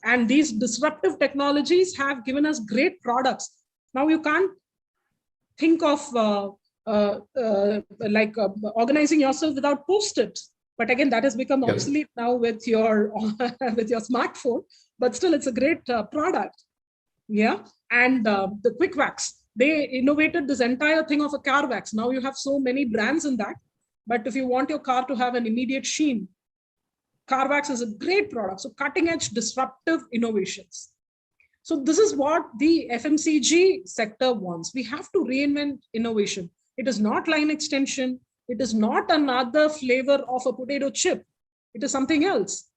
And these disruptive technologies have given us great products. Now you can't think of organizing yourself without Post-its. But again, that has become obsolete now with your smartphone. But still, it's a great product. Yeah. And the Quick Wax, they innovated this entire thing of a car wax. Now you have so many brands in that. But if you want your car to have an immediate sheen, car wax is a great product. So cutting edge disruptive innovations. So this is what the FMCG sector wants. We have to reinvent innovation. It is not line extension. It is not another flavor of a potato chip. It is something else,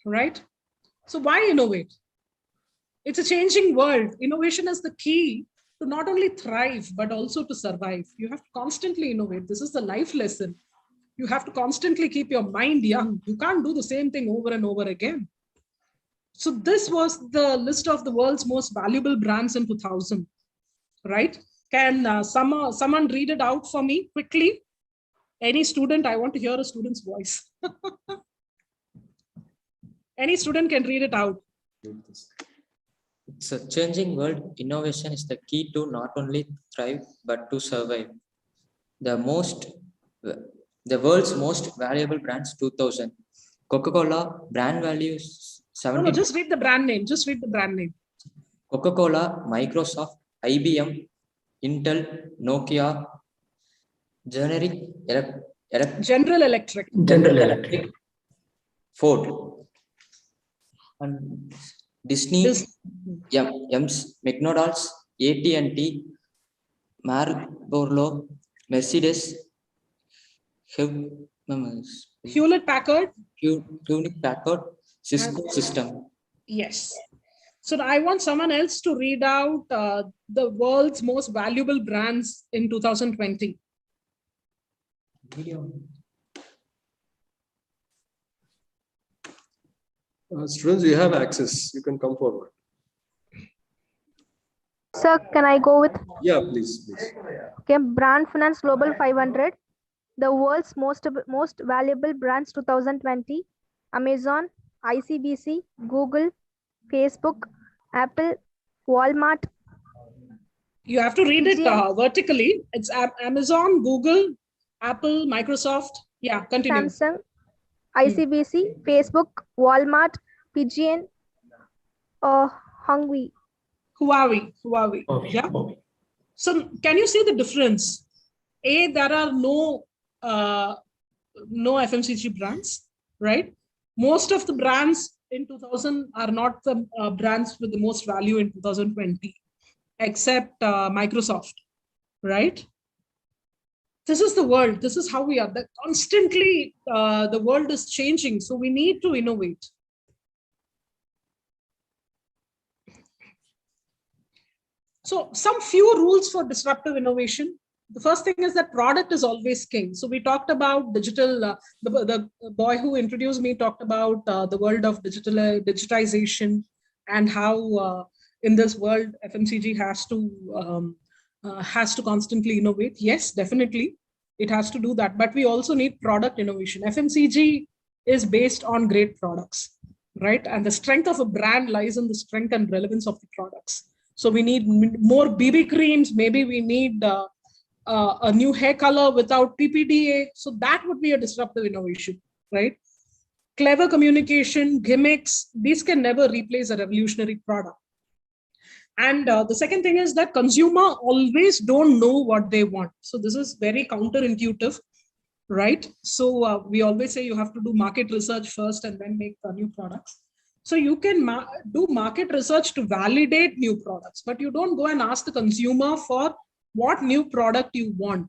right? So why innovate? It's a changing world. Innovation is the key to not only thrive, but also to survive. You have to constantly innovate. This is the life lesson. You have to constantly keep your mind young. You can't do the same thing over and over again. So this was the list of the world's most valuable brands in 2000, right? Can someone read it out for me quickly? Any student, I want to hear a student's voice. Any student can read it out. It's a changing world. Innovation is the key to not only thrive, but to survive. The world's most valuable brands, 2000. Coca-Cola, brand values 70. No, just read the brand name. Just read the brand name. Coca-Cola, Microsoft, IBM, Intel, Nokia, General Electric, Ford, and Disney, McDonald's, AT&T, Marlboro, Mercedes, Hewlett-Packard, Cisco system. Yes. So I want someone else to read out the world's most valuable brands in 2020. Students, you have access. You can come forward. Sir, can I go with? Yeah, please. Okay, Brand Finance Global 500, the world's most valuable brands 2020, Amazon, ICBC, Google, Facebook, Apple, Walmart. You have to read it vertically. It's Amazon, Google, Apple, Microsoft. Yeah, continue. Samsung, ICBC, Facebook, Walmart, PGN, Huawei. Yeah. So can you see the difference? There are no FMCG brands, right? Most of the brands in 2000 are not the brands with the most value in 2020, except Microsoft, right? This is the world. This is how we are. Constantly, the world is changing. So we need to innovate. So some few rules for disruptive innovation. The first thing is that product is always king. So we talked about digital, the boy who introduced me talked about the world of digitization and how in this world, FMCG has to constantly innovate. Yes, definitely, it has to do that. But we also need product innovation. FMCG is based on great products, right? And the strength of a brand lies in the strength and relevance of the products. So we need more BB creams. Maybe we need a new hair color without PPDA. So that would be a disruptive innovation, right? clever communication, gimmicks, these can never replace a revolutionary product. And the second thing is that consumer always don't know what they want. So this is very counterintuitive, right? So we always say you have to do market research first and then make new products. So you can do market research to validate new products, but you don't go and ask the consumer for what new product you want.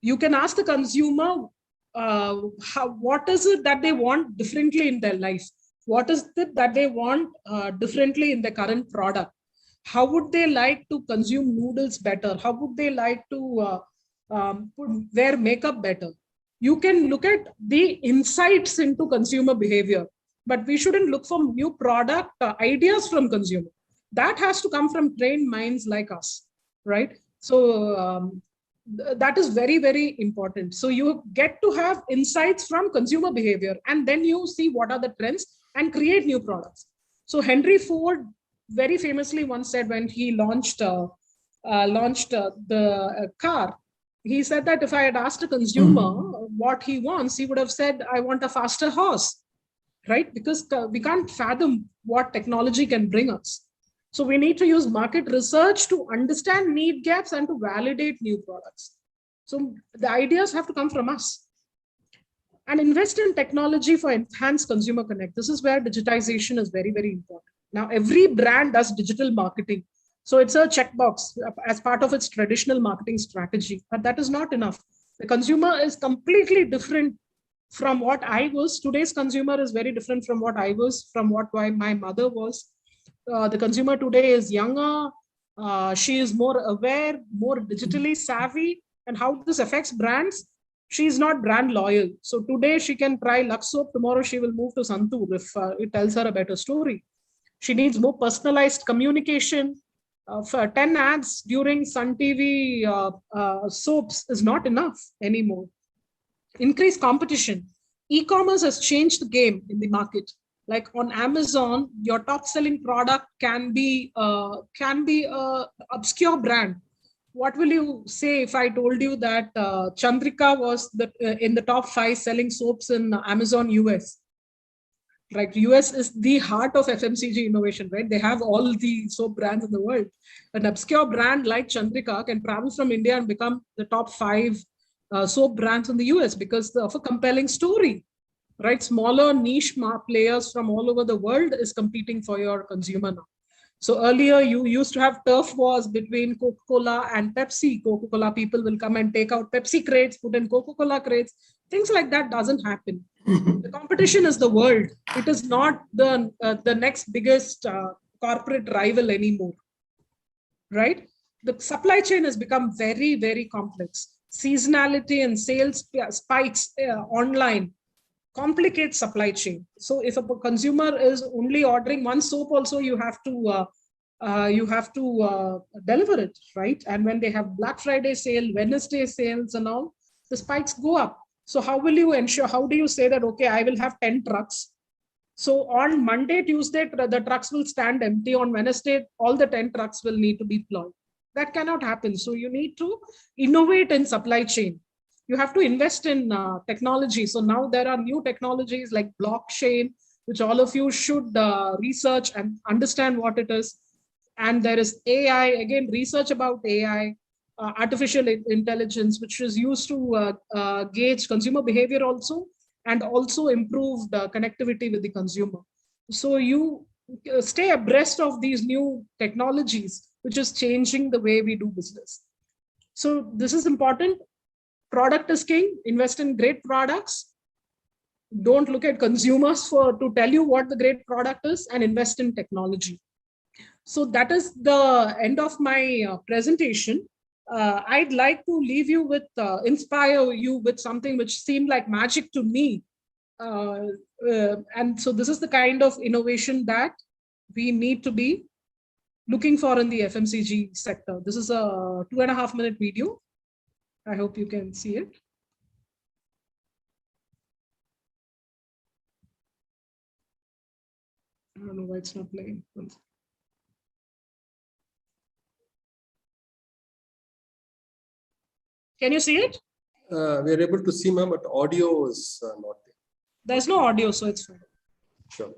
You can ask the consumer what is it that they want differently in their life? What is it that they want differently in the current product? How would they like to consume noodles better? How would they like to wear makeup better? You can look at the insights into consumer behavior, but we shouldn't look for new product ideas from consumer. That has to come from trained minds like us, right? So that is very, very important. So you get to have insights from consumer behavior, and then you see what are the trends and create new products. So Henry Ford very famously once said, when he launched the car, he said that if I had asked a consumer what he wants, he would have said, I want a faster horse, right? Because we can't fathom what technology can bring us. So we need to use market research to understand need gaps and to validate new products. So the ideas have to come from us. And invest in technology for enhanced consumer connect. This is where digitization is very, very important. Now, every brand does digital marketing. So it's a checkbox as part of its traditional marketing strategy, but that is not enough. The consumer is completely different from what I was. Today's consumer is very different from what I was, from what my mother was. The consumer today is younger. She is more aware, more digitally savvy. And how this affects brands? She is not brand loyal. So today she can try Lux soap. Tomorrow she will move to Santur if it tells her a better story. She needs more personalized communication. For 10 ads during Sun TV soaps is not enough anymore. Increased competition. E-commerce has changed the game in the market. Like on Amazon, your top selling product can be a obscure brand. What will you say if I told you that Chandrika was in the top 5 selling soaps in Amazon US? Right, US is the heart of FMCG innovation, right? They have all the soap brands in the world. An obscure brand like Chandrika can travel from India and become the top 5 soap brands in the US because of a compelling story, right? Smaller niche players from all over the world is competing for your consumer now. So earlier you used to have turf wars between Coca-Cola and Pepsi. Coca-Cola people will come and take out Pepsi crates, put in Coca-Cola crates. Things like that doesn't happen. The competition is the world. It is not the next biggest corporate rival anymore, right? The supply chain has become very, very complex. Seasonality and sales spikes online complicates supply chain. So if a consumer is only ordering one soap, also you have to deliver it, right? And when they have Black Friday sale, Wednesday sales and all, the spikes go up. So how will you ensure, how do you say that, okay, I will have 10 trucks. So on Monday, Tuesday, the trucks will stand empty. On Wednesday, all the 10 trucks will need to be deployed. That cannot happen. So you need to innovate in supply chain. You have to invest in technology. So now there are new technologies like blockchain, which all of you should research and understand what it is. And there is AI, again, research about AI. Artificial intelligence, which is used to gauge consumer behavior also, and also improve the connectivity with the consumer. So you stay abreast of these new technologies, which is changing the way we do business. So this is important. Product is king. Invest in great products. Don't look at consumers to tell you what the great product is, and invest in technology. So that is the end of my presentation. I'd like to leave you with, inspire you with something which seemed like magic to me. And so this is the kind of innovation that we need to be looking for in the FMCG sector. This is a 2.5-minute video. I hope you can see it. I don't know why it's not playing. Can you see it? We are able to see, ma'am, but audio is not there. There's no audio, so it's fine. Sure.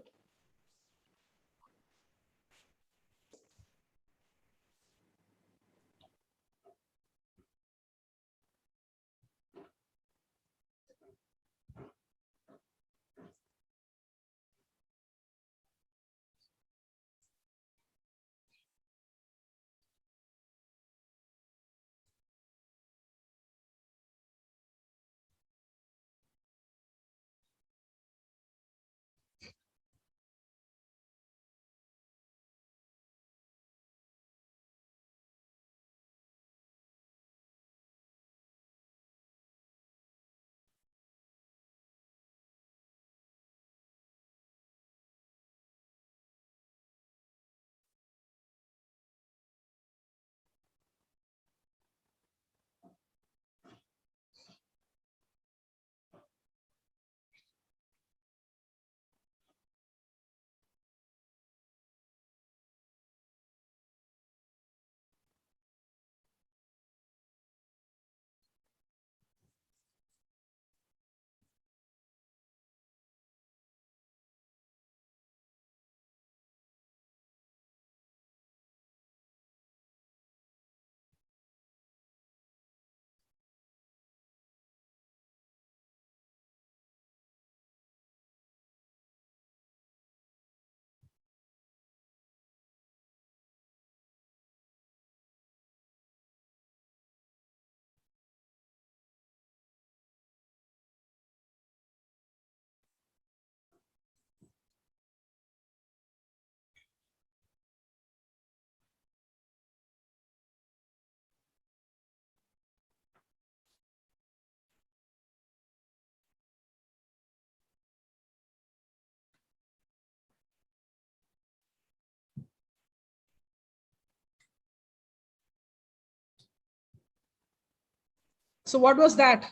So what was that?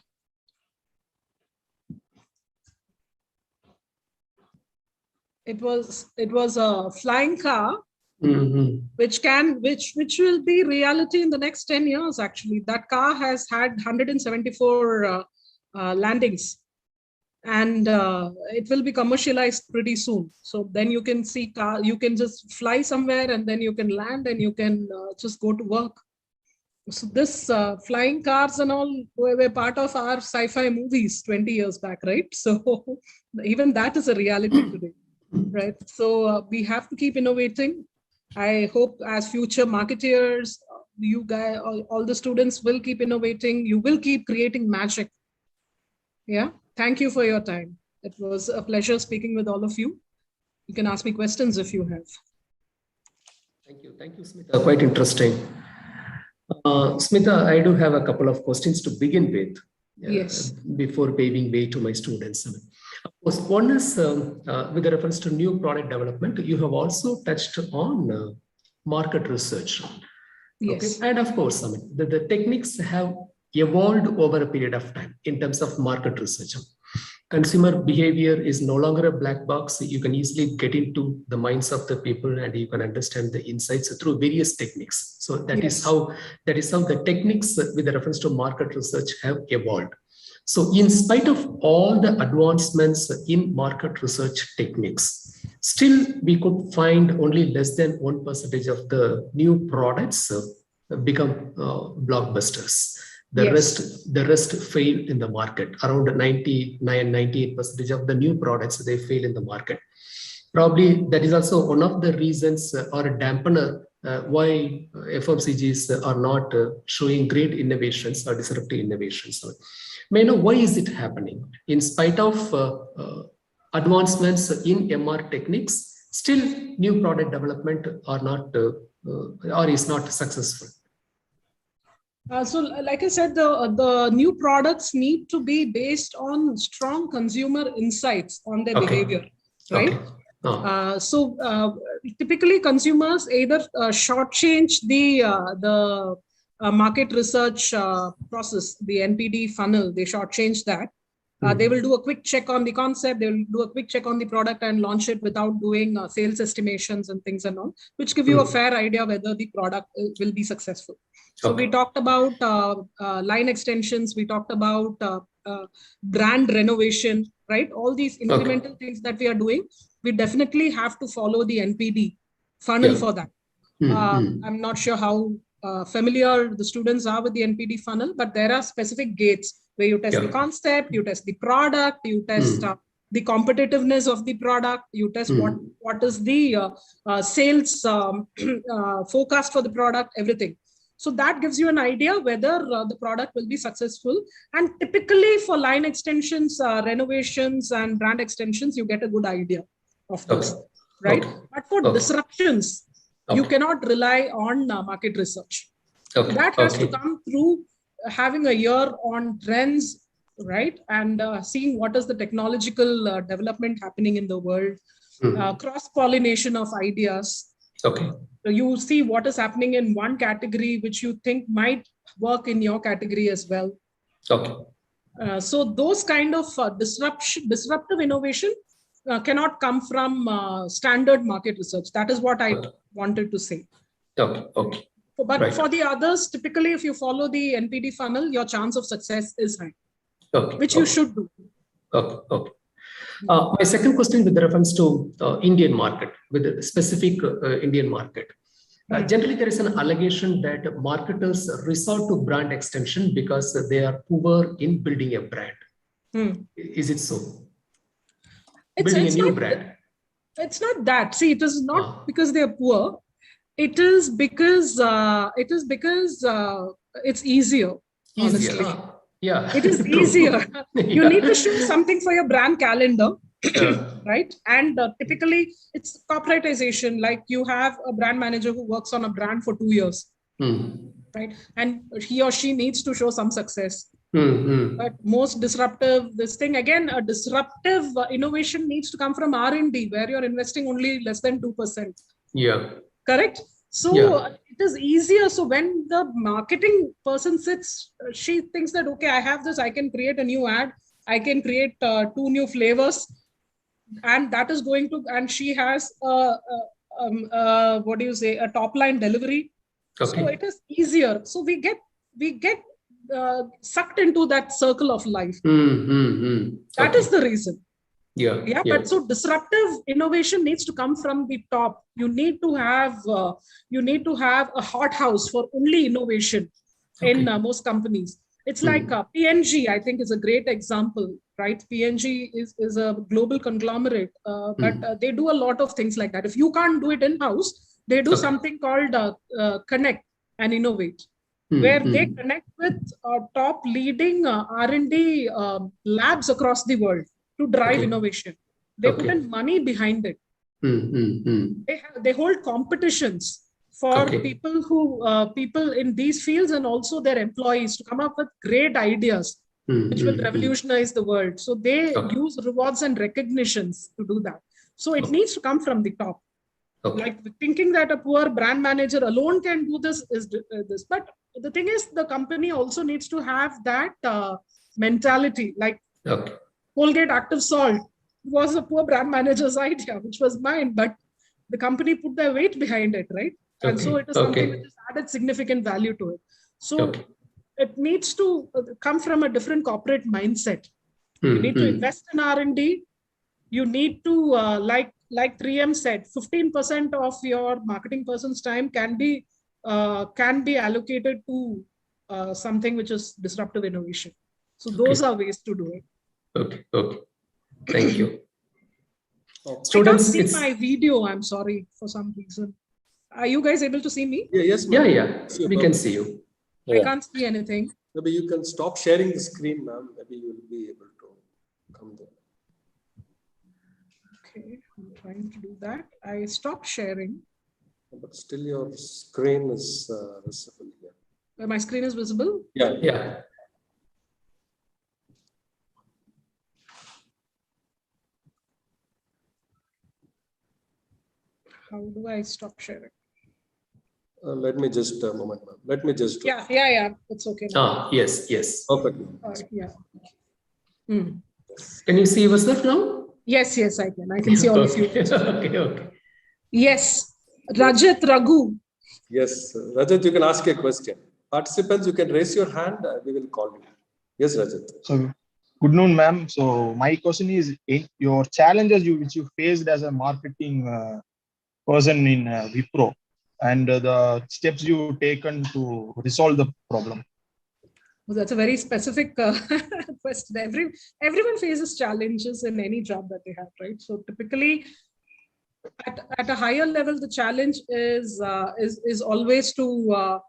It was a flying car, which will be reality in the next 10 years. Actually, that car has had 174 landings, and it will be commercialized pretty soon. So then you can see you can just fly somewhere, and then you can land, and you can just go to work. So this flying cars and all were part of our sci-fi movies 20 years back, right? So even that is a reality today, right? So we have to keep innovating. I hope as future marketeers, you guys, all the students will keep innovating. You will keep creating magic. Yeah. Thank you for your time. It was a pleasure speaking with all of you. You can ask me questions if you have. Thank you, Smitha. Quite interesting. Smitha, I do have a couple of questions to begin with. Yes. Before paving way to my students. Of course, one is with reference to new product development. You have also touched on market research. Yes. Okay? And of course, the techniques have evolved over a period of time in terms of market research. Consumer behavior is no longer a black box. You can easily get into the minds of the people, and you can understand the insights through various techniques. So that is how the techniques with reference to market research have evolved. So in spite of all the advancements in market research techniques, still we could find only less than 1% of the new products become blockbusters. The rest fail in the market. Around 98% of the new products, they fail in the market. Probably that is also one of the reasons or a dampener why FMCGs are not showing great innovations or disruptive innovations. May I know why is it happening? In spite of advancements in MR techniques, still new product development are not or is not successful. So like I said, the new products need to be based on strong consumer insights on their behavior, right? Typically consumers either shortchange the market research process, the NPD funnel, they shortchange that. They will do a quick check on the concept, they will do a quick check on the product and launch it without doing sales estimations and things and all, which give you a fair idea whether the product will be successful. So we talked about line extensions, we talked about brand renovation, right? All these incremental things that we are doing, we definitely have to follow the NPD funnel for that. I'm not sure how familiar the students are with the NPD funnel, but there are specific gates where you test the concept, you test the product, you test the competitiveness of the product, you test what is the sales forecast for the product, everything. So that gives you an idea whether the product will be successful. And typically for line extensions, renovations and brand extensions, you get a good idea of those, right? But for disruptions, you cannot rely on market research. That has to come through having a year on trends, right? And seeing what is the technological development happening in the world, cross-pollination of ideas. You see what is happening in one category, which you think might work in your category as well. So those kind of disruptive innovation cannot come from standard market research. That is what I wanted to say. But for the others, typically, if you follow the NPD funnel, your chance of success is high, which you should do. My second question with reference to Indian market, with a specific Indian market. Generally, there is an allegation that marketers resort to brand extension because they are poor in building a brand. Is it so? Building a new brand. It's not that. See, it is not because they are poor. It is because it's easier. Honestly. It is easier. You need to show something for your brand calendar, right? And typically it's corporatization. Like you have a brand manager who works on a brand for 2 years, right? And he or she needs to show some success. But most disruptive, this thing again, a disruptive innovation needs to come from R&D, where you're investing only less than 2%. Correct? So it is easier. So when the marketing person sits, she thinks that, okay, I have this, I can create a new ad, I can create 2 new flavors, and that is going to, and she has a top line delivery. So it is easier. So we get sucked into that circle of life. That is the reason. But so disruptive innovation needs to come from the top. You need to have a hothouse for only innovation in most companies. It's like P&G, I think, is a great example, right? P&G is a global conglomerate, but they do a lot of things like that. If you can't do it in-house, they do something called Connect and Innovate, where they connect with top leading R&D labs across the world to drive innovation. They put in money behind it. They hold competitions for people in these fields and also their employees to come up with great ideas which will revolutionize the world. So they use rewards and recognitions to do that. So it needs to come from the top. Like thinking that a poor brand manager alone can do this is this. But the thing is, the company also needs to have that mentality. Like Colgate Active Salt was a poor brand manager's idea, which was mine, but the company put their weight behind it, right? And so it is something which has added significant value to it. So it needs to come from a different corporate mindset. You need to invest in R&D. You need to, like 3M said, 15% of your marketing person's time can be allocated to something which is disruptive innovation. So those are ways to do it. Thank you. Students, I can't see my video. I'm sorry for some reason. Are you guys able to see me? Yes. We can see you. I can't see anything. Maybe you can stop sharing the screen, ma'am. Maybe you will be able to come there. Okay, I'm trying to do that. I stopped sharing. But still your screen is visible here. My screen is visible? Yeah. How do I stop sharing? Let me just a moment, ma'am. Let me just. Yeah. It's okay. Yes. Perfect. Can you see yourself now? Yes, I can. I can see all of you. Okay. Yes. Rajat Raghu. Yes, Rajat, you can ask a question. Participants, you can raise your hand. We will call you. Yes, Rajat. Good noon, ma'am. So my question is, your challenges which you faced as a marketing person in Wipro, and the steps you taken to resolve the problem. Well, that's a very specific question. Everyone faces challenges in any job that they have, right? So typically, at a higher level, the challenge is always to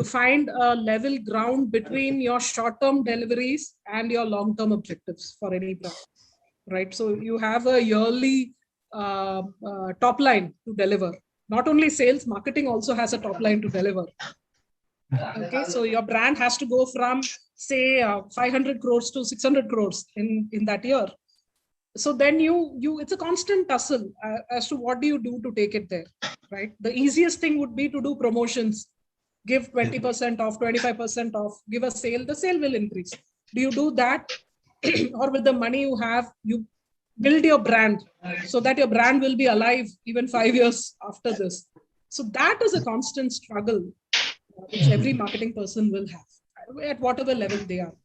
find a level ground between your short-term deliveries and your long-term objectives for any brand, right? So you have a yearly top line to deliver. Not only sales, marketing also has a top line to deliver. Okay, so your brand has to go from, say, 500 crores to 600 crores in that year. So then it's a constant tussle as to what do you do to take it there, right? The easiest thing would be to do promotions, give 20% off, 25% off, give a sale, the sale will increase. Do you do that? Or with the money you have, you build your brand so that your brand will be alive even 5 years after this. So that is a constant struggle which every marketing person will have at whatever level they are.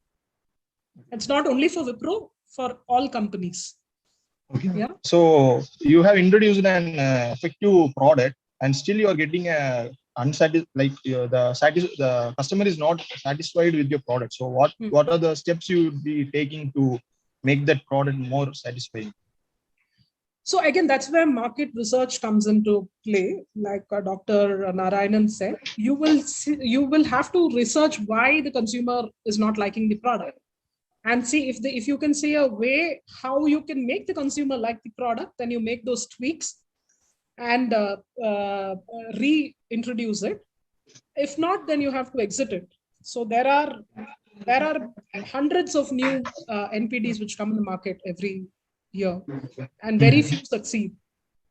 It's not only for Wipro, for all companies. Okay. Yeah. So you have introduced an effective product, and still you are getting a unsatisfied, like the customer is not satisfied with your product. So what are the steps you would be taking to make that product more satisfying? So again, that's where market research comes into play. Like Dr. Narayanan said, you will have to research why the consumer is not liking the product, and see if you can see a way how you can make the consumer like the product. Then you make those tweaks and reintroduce it. If not, then you have to exit it. So there are hundreds of new NPDs which come in the market every year, and very few succeed.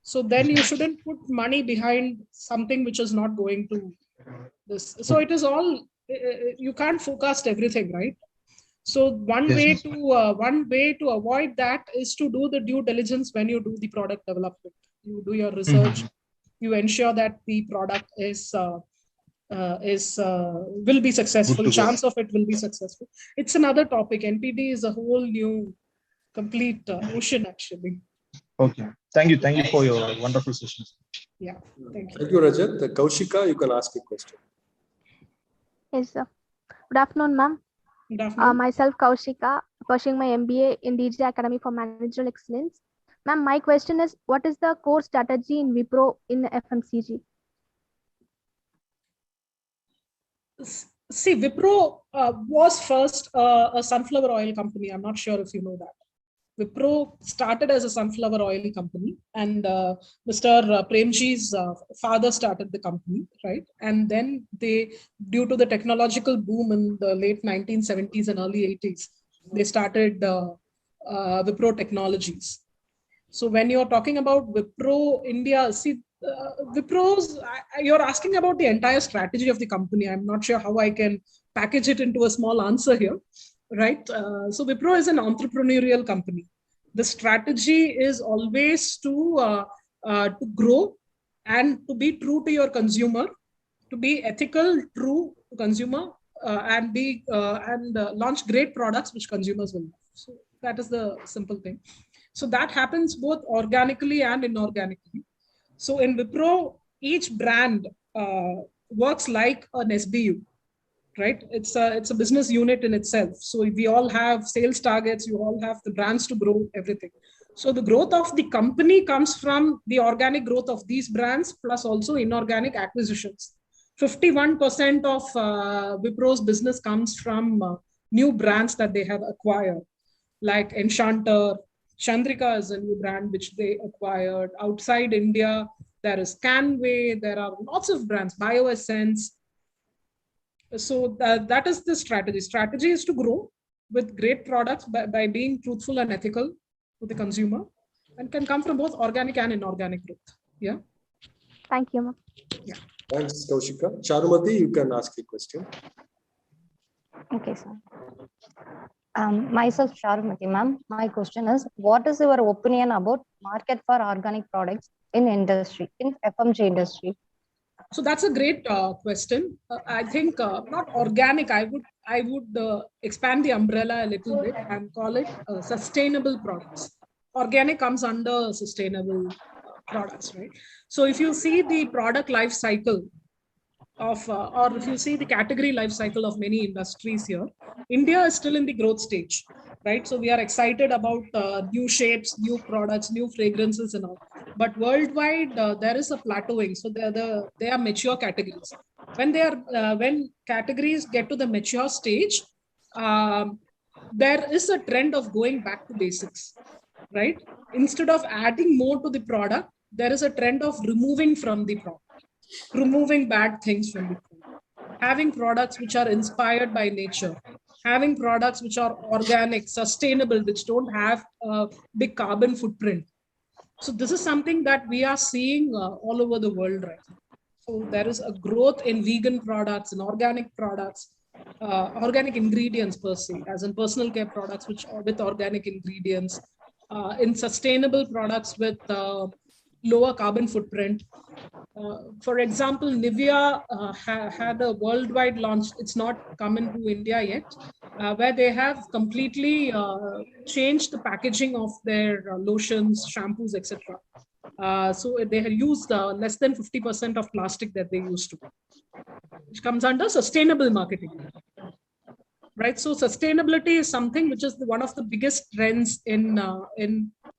So then you shouldn't put money behind something which is not going to this. So it is all, you can't forecast everything, right? So one way to avoid that is to do the due diligence when you do the product development. You do your research. You ensure that the product will be successful. Chance of it will be successful. It's another topic. NPD is a whole new, complete ocean actually. Okay. Thank you for your wonderful sessions. Yeah. Thank you. Thank you, Rajat. Kaushika, you can ask a question. Yes, sir. Good afternoon, ma'am. Good afternoon. Myself, Kaushika, pursuing my MBA in DJ Academy for Managerial Excellence. Ma'am, my question is, what is the core strategy in Wipro in FMCG? See, Wipro was first a sunflower oil company. I'm not sure if you know that. Wipro started as a sunflower oil company, and Mr. Premji's father started the company, right? And then they, due to the technological boom in the late 1970s and early 80s, they started Wipro Technologies. So when you're talking about Wipro India, see, Wipro's, you're asking about the entire strategy of the company. I'm not sure how I can package it into a small answer here, right? So Wipro is an entrepreneurial company. The strategy is always to grow and to be true to your consumer, to be ethical, true to consumer, and launch great products which consumers will love. So that is the simple thing. So that happens both organically and inorganically. So in Wipro, each brand works like an SBU, right? It's a business unit in itself. So we all have sales targets, you all have the brands to grow, everything. So the growth of the company comes from the organic growth of these brands, plus also inorganic acquisitions. 51% of Wipro's business comes from new brands that they have acquired, like Enchanteur. Chandrika is a new brand which they acquired. Outside India, there is Canway, there are lots of brands, BioEssence. So that is the strategy. Strategy is to grow with great products by being truthful and ethical to the consumer, and can come from both organic and inorganic growth. Yeah. Thank you, ma'am. Yeah. Thanks, Kaushika. Charumati, you can ask a question. Okay, sir. Myself, Charumati, ma'am. My question is, what is your opinion about market for organic products in industry, in FMG industry? So that's a great question. I think not organic. I I would expand the umbrella a little bit and call it sustainable products. Organic comes under sustainable products, right? So if you see the product life cycle of, or if you see the category life cycle of many industries here, India is still in the growth stage, right? So we are excited about new shapes, new products, new fragrances and all. But worldwide, there is a plateauing. So they are mature categories. When categories get to the mature stage, there is a trend of going back to basics, right? Instead of adding more to the product, there is a trend of removing from the product, removing bad things from the product, having products which are inspired by nature, having products which are organic, sustainable, which don't have a big carbon footprint. So this is something that we are seeing all over the world right now. So there is a growth in vegan products and organic products, organic ingredients per se, as in personal care products which are with organic ingredients, in sustainable products with lower carbon footprint. For example, Nivea had a worldwide launch. It's not come into India yet, where they have completely changed the packaging of their lotions, shampoos, etc. So they have used less than 50% of plastic that they used to, which comes under sustainable marketing. Right, so sustainability is something which is one of the biggest trends in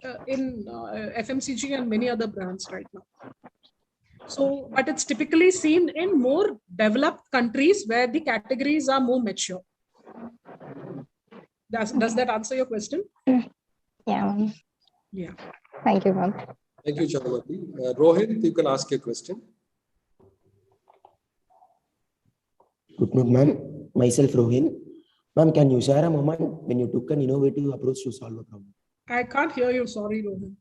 FMCG and many other brands right now. So, but it's typically seen in more developed countries where the categories are more mature. Does that answer your question? Yeah. Yeah. Thank you, ma'am. Thank you, Chanamati. Rohit, you can ask your question. Good morning, ma'am. Myself, Rohin. Ma'am, can you share a moment when you took an innovative approach to solve a problem? I can't hear you. Sorry, Rohan.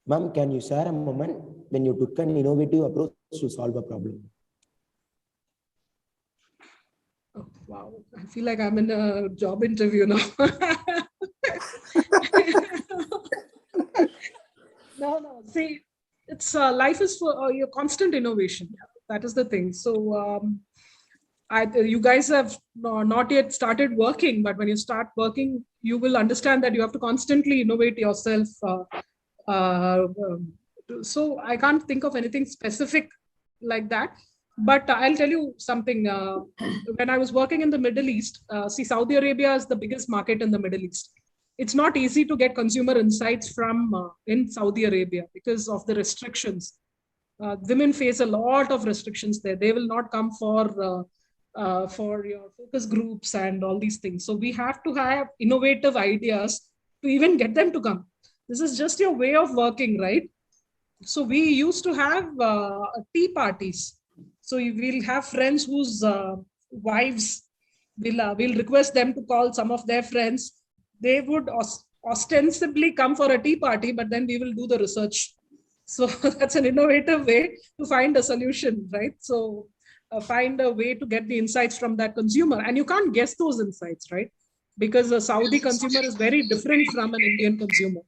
Ma'am, can you share a moment when you took an innovative approach to solve a problem? Oh, wow. I feel like I'm in a job interview now. No. See, it's life is for your constant innovation. That is the thing. So, you guys have not yet started working, but when you start working, you will understand that you have to constantly innovate yourself. So I can't think of anything specific like that, but I'll tell you something. When I was working in the Middle East, see, Saudi Arabia is the biggest market in the Middle East. It's not easy to get consumer insights from in Saudi Arabia because of the restrictions. Women face a lot of restrictions there. They will not come for your focus groups and all these things. So we have to have innovative ideas to even get them to come. This is just your way of working, right? So we used to have tea parties. So we'll have friends whose wives, we'll request them to call some of their friends. They would ostensibly come for a tea party, but then we will do the research. So that's an innovative way to find a solution, right? So find a way to get the insights from that consumer. And you can't guess those insights, right? Because a Saudi consumer is very different from an Indian consumer.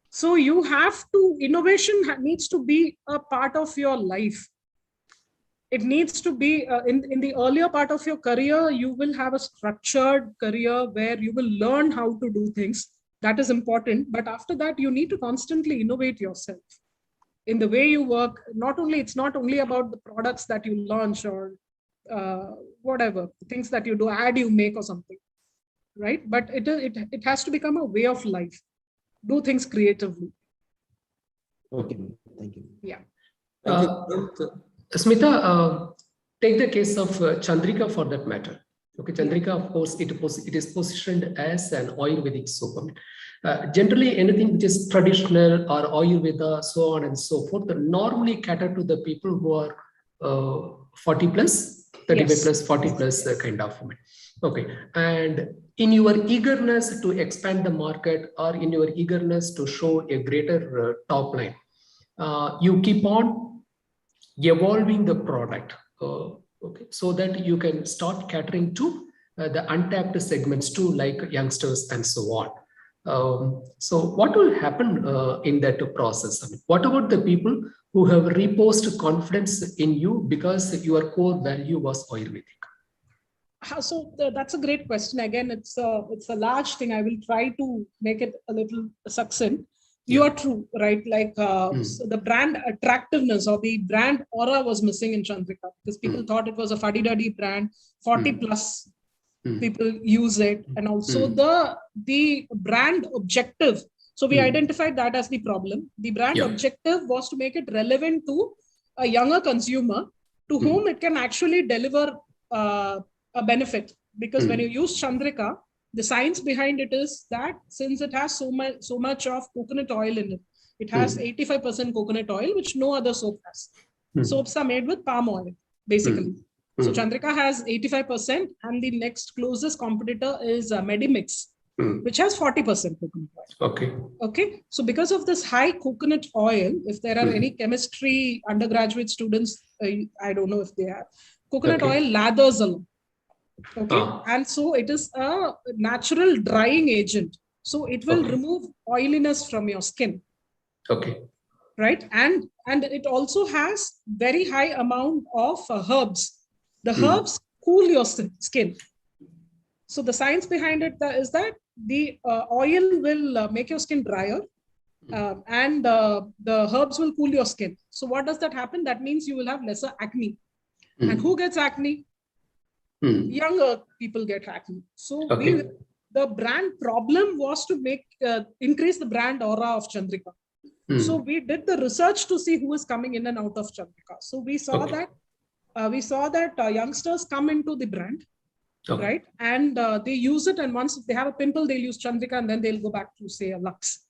So you have to, innovation needs to be a part of your life. It needs to be in the earlier part of your career, you will have a structured career where you will learn how to do things. That is important. But after that, you need to constantly innovate yourself in the way you work. It's not only about the products that you launch or whatever, things that you do, ad you make or something, right? But it has to become a way of life. Do things creatively. Okay, thank you. Yeah. Smitha, take the case of Chandrika for that matter. Okay, Chandrika, of course, it is positioned as an Ayurvedic soap. Generally, anything which is traditional or Ayurveda, so on and so forth, normally cater to the people who are 40 plus, 35 yes. plus, 40 plus kind of women. Okay, and in your eagerness to expand the market or in your eagerness to show a greater top line, you keep on evolving the product. Okay, so that you can start catering to the untapped segments too, like youngsters and so on. So what will happen in that process? I mean, what about the people who have reposed confidence in you because your core value was Ayurvedic? That's a great question. Again, it's a large thing. I will try to make it a little succinct. You are true, right? Like so the brand attractiveness or the brand aura was missing in Chandrika because people thought it was a fuddy-duddy brand. 40 plus people use it, and also the brand objective. So we identified that as the problem. The brand objective was to make it relevant to a younger consumer to whom it can actually deliver a benefit. Because when you use Chandrika, the science behind it is that since it has so much of coconut oil in it, it has 85% coconut oil, which no other soap has. Soaps are made with palm oil, basically. So Chandrika has 85%, and the next closest competitor is Medimix, which has 40% coconut oil. Okay. So because of this high coconut oil, if there are any chemistry undergraduate students, I don't know if they have, coconut oil lathers a lot. And so it is a natural drying agent. So it will remove oiliness from your skin. Right. And it also has very high amount of herbs. The herbs cool your skin. So the science behind it is that the oil will make your skin drier and the herbs will cool your skin. So what does that happen? That means you will have lesser acne. And who gets acne? Younger people get acne. So the brand problem was to increase the brand aura of Chandrika. So we did the research to see who is coming in and out of Chandrika. So we saw that youngsters come into the brand, right? And they use it, and once they have a pimple, they'll use Chandrika, and then they'll go back to, say, a Lux.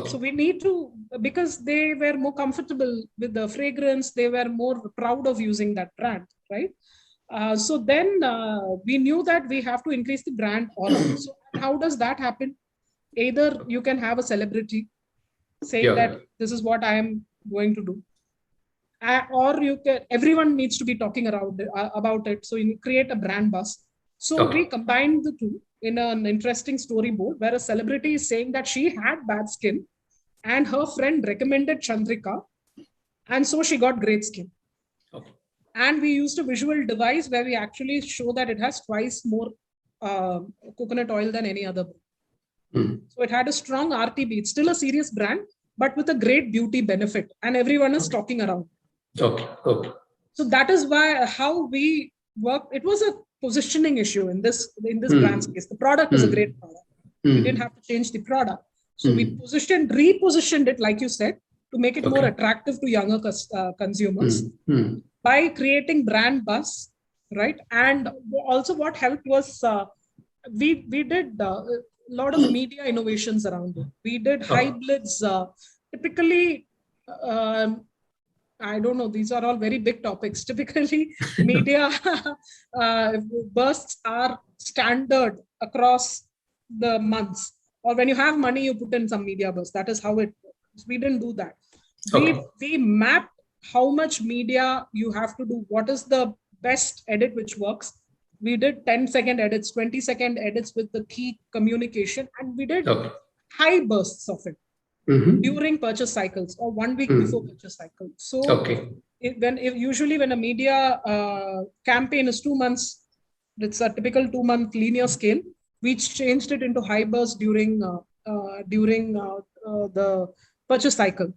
So we need to, because they were more comfortable with the fragrance, they were more proud of using that brand, right? So then we knew that we have to increase the brand aura. So how does that happen? Either you can have a celebrity saying that this is what I am going to do, or everyone needs to be talking about it. So you create a brand buzz. So we combined the two in an interesting storyboard where a celebrity is saying that she had bad skin and her friend recommended Chandrika, and so she got great skin. And we used a visual device where we actually show that it has twice more coconut oil than any other brand. So it had a strong RTB. It's still a serious brand, but with a great beauty benefit, and everyone is talking around. So that is how we work. It was a positioning issue in this brand's case. The product is a great product. We didn't have to change the product. So we repositioned it, like you said, to make it more attractive to younger consumers by creating brand buzz, right? And also what helped was we did a lot of media innovations around it. We did hybrids. Typically, I don't know, these are all very big topics. Typically, media bursts are standard across the months. Or when you have money, you put in some media bursts. That is how it works. We didn't do that. We mapped how much media you have to do. What is the best edit which works? We did 10-second edits, 20-second edits with the key communication, and we did high bursts of it during purchase cycles or 1 week before purchase cycle. So usually when a media campaign is 2 months, it's a typical 2-month linear scale. We changed it into high bursts during the purchase cycle,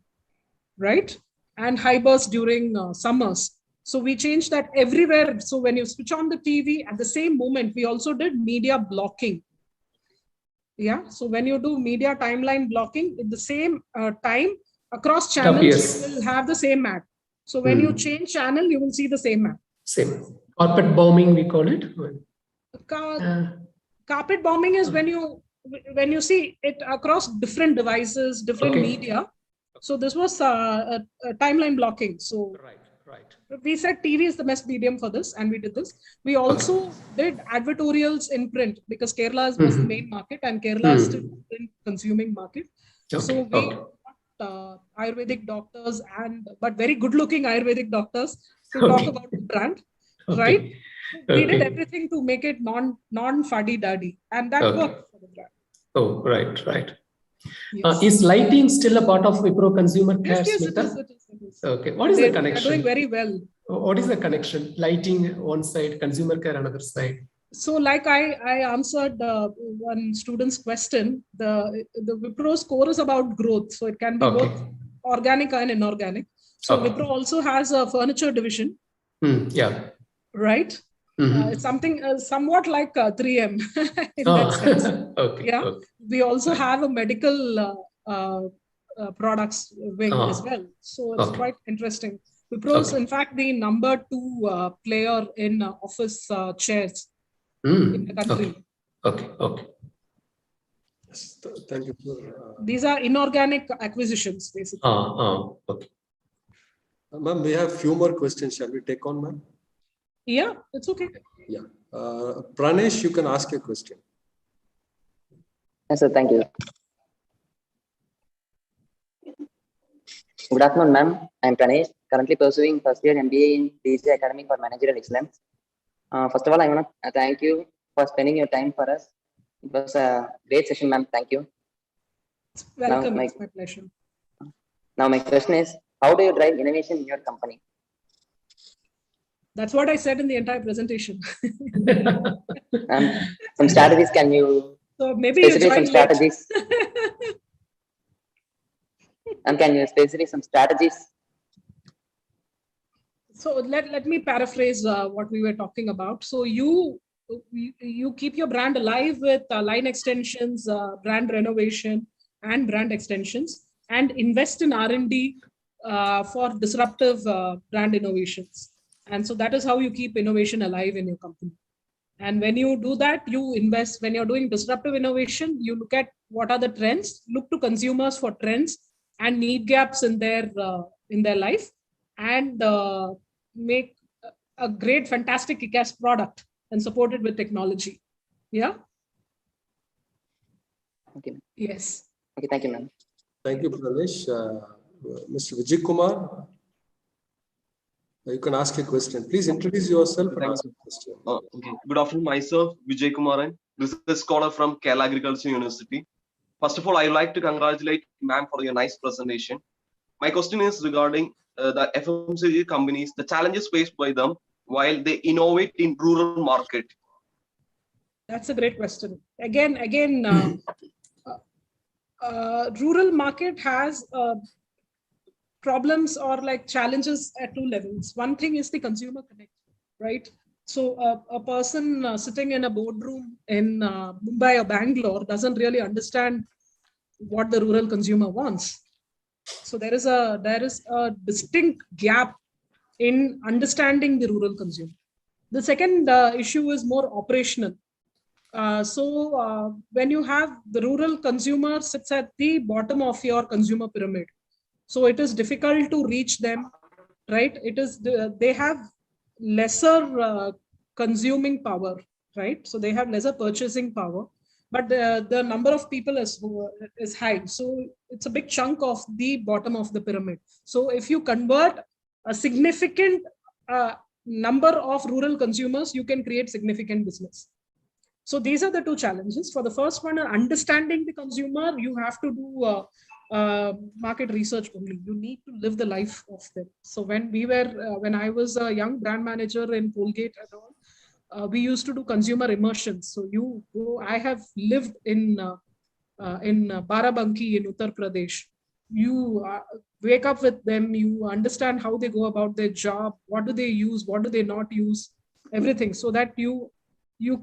right? And high bursts during summers. So we changed that everywhere. So when you switch on the TV at the same moment, we also did media blocking. Yeah. So when you do media timeline blocking at the same time across channels, you will have the same ad. So when you change channel, you will see the same ad. Carpet bombing, we call it. Carpet bombing is when you see it across different devices, different media. So this was a timeline blocking. So we said TV is the best medium for this, and we did this. We also did advertorials in print because Kerala was the main market, and Kerala is still a print consuming market. So we got Ayurvedic doctors but very good-looking Ayurvedic doctors to talk about the brand, right? We did everything to make it non-fuddy-duddy, and that worked for the brand. Right. Is lighting still a part of Wipro consumer care? Yes, it is. Okay. What is the connection? They're doing very well. What is the connection? Lighting one side, consumer care another side. So like I answered one student's question, the Wipro score is about growth. So it can be both organic and inorganic. So Wipro also has a furniture division. Yeah. Right. It's something somewhat like 3M in that sense. Yeah. We also have a medical products wing as well. So it's quite interesting. Wipro is in fact the number 2 player in office chairs in the country. Okay. Yes, thank you. These are inorganic acquisitions, basically. Okay. Ma'am, we have few more questions. Shall we take on, ma'am? Yeah, it's okay. Yeah. Pranesh, you can ask a question. Yes, sir. Thank you. Good afternoon, ma'am. I'm Pranesh, currently pursuing first year MBA in DJ Academy for Managerial Excellence. First of all, I want to thank you for spending your time for us. It was a great session, ma'am. Thank you. Welcome. It's my pleasure. Now, my question is, how do you drive innovation in your company? That's what I said in the entire presentation. Some strategies, can you specify some strategies? And can you specify some strategies? So let me paraphrase what we were talking about. So you keep your brand alive with line extensions, brand renovation, and brand extensions, and invest in R&D for disruptive brand innovations. And so that is how you keep innovation alive in your company. And when you do that, you invest. When you're doing disruptive innovation, you look at what are the trends, look to consumers for trends and need gaps in their life, and make a great, fantastic, kick-ass product and support it with technology. Yeah. Okay. Yes. Okay. Thank you, ma'am. Thank you, Pranesh. Mr. Vijay Kumar, you can ask a question. Please introduce yourself and ask a question. Okay. Good afternoon, myself, Vijay Kumar, research scholar from Kerala Agriculture University. First of all, I would like to congratulate ma'am for your nice presentation. My question is regarding the FMCG companies, the challenges faced by them while they innovate in rural market. That's a great question. Again, rural market has problems or like challenges at 2 levels. One thing is the consumer connect, right? So a person sitting in a boardroom in Mumbai or Bangalore doesn't really understand what the rural consumer wants. So there is a distinct gap in understanding the rural consumer. The second issue is more operational. When you have the rural consumer sits at the bottom of your consumer pyramid, so it is difficult to reach them, right? They have lesser consuming power, right? So they have lesser purchasing power, but the number of people is high. So it's a big chunk of the bottom of the pyramid. So if you convert a significant number of rural consumers, you can create significant business. So these are the 2 challenges. For the first one, understanding the consumer, you have to do market research only. You need to live the life of them. So when I was a young brand manager in Colgate and all, we used to do consumer immersions. So I have lived in Barabanki in Uttar Pradesh. You wake up with them, you understand how they go about their job, what do they use, what do they not use, everything, so that you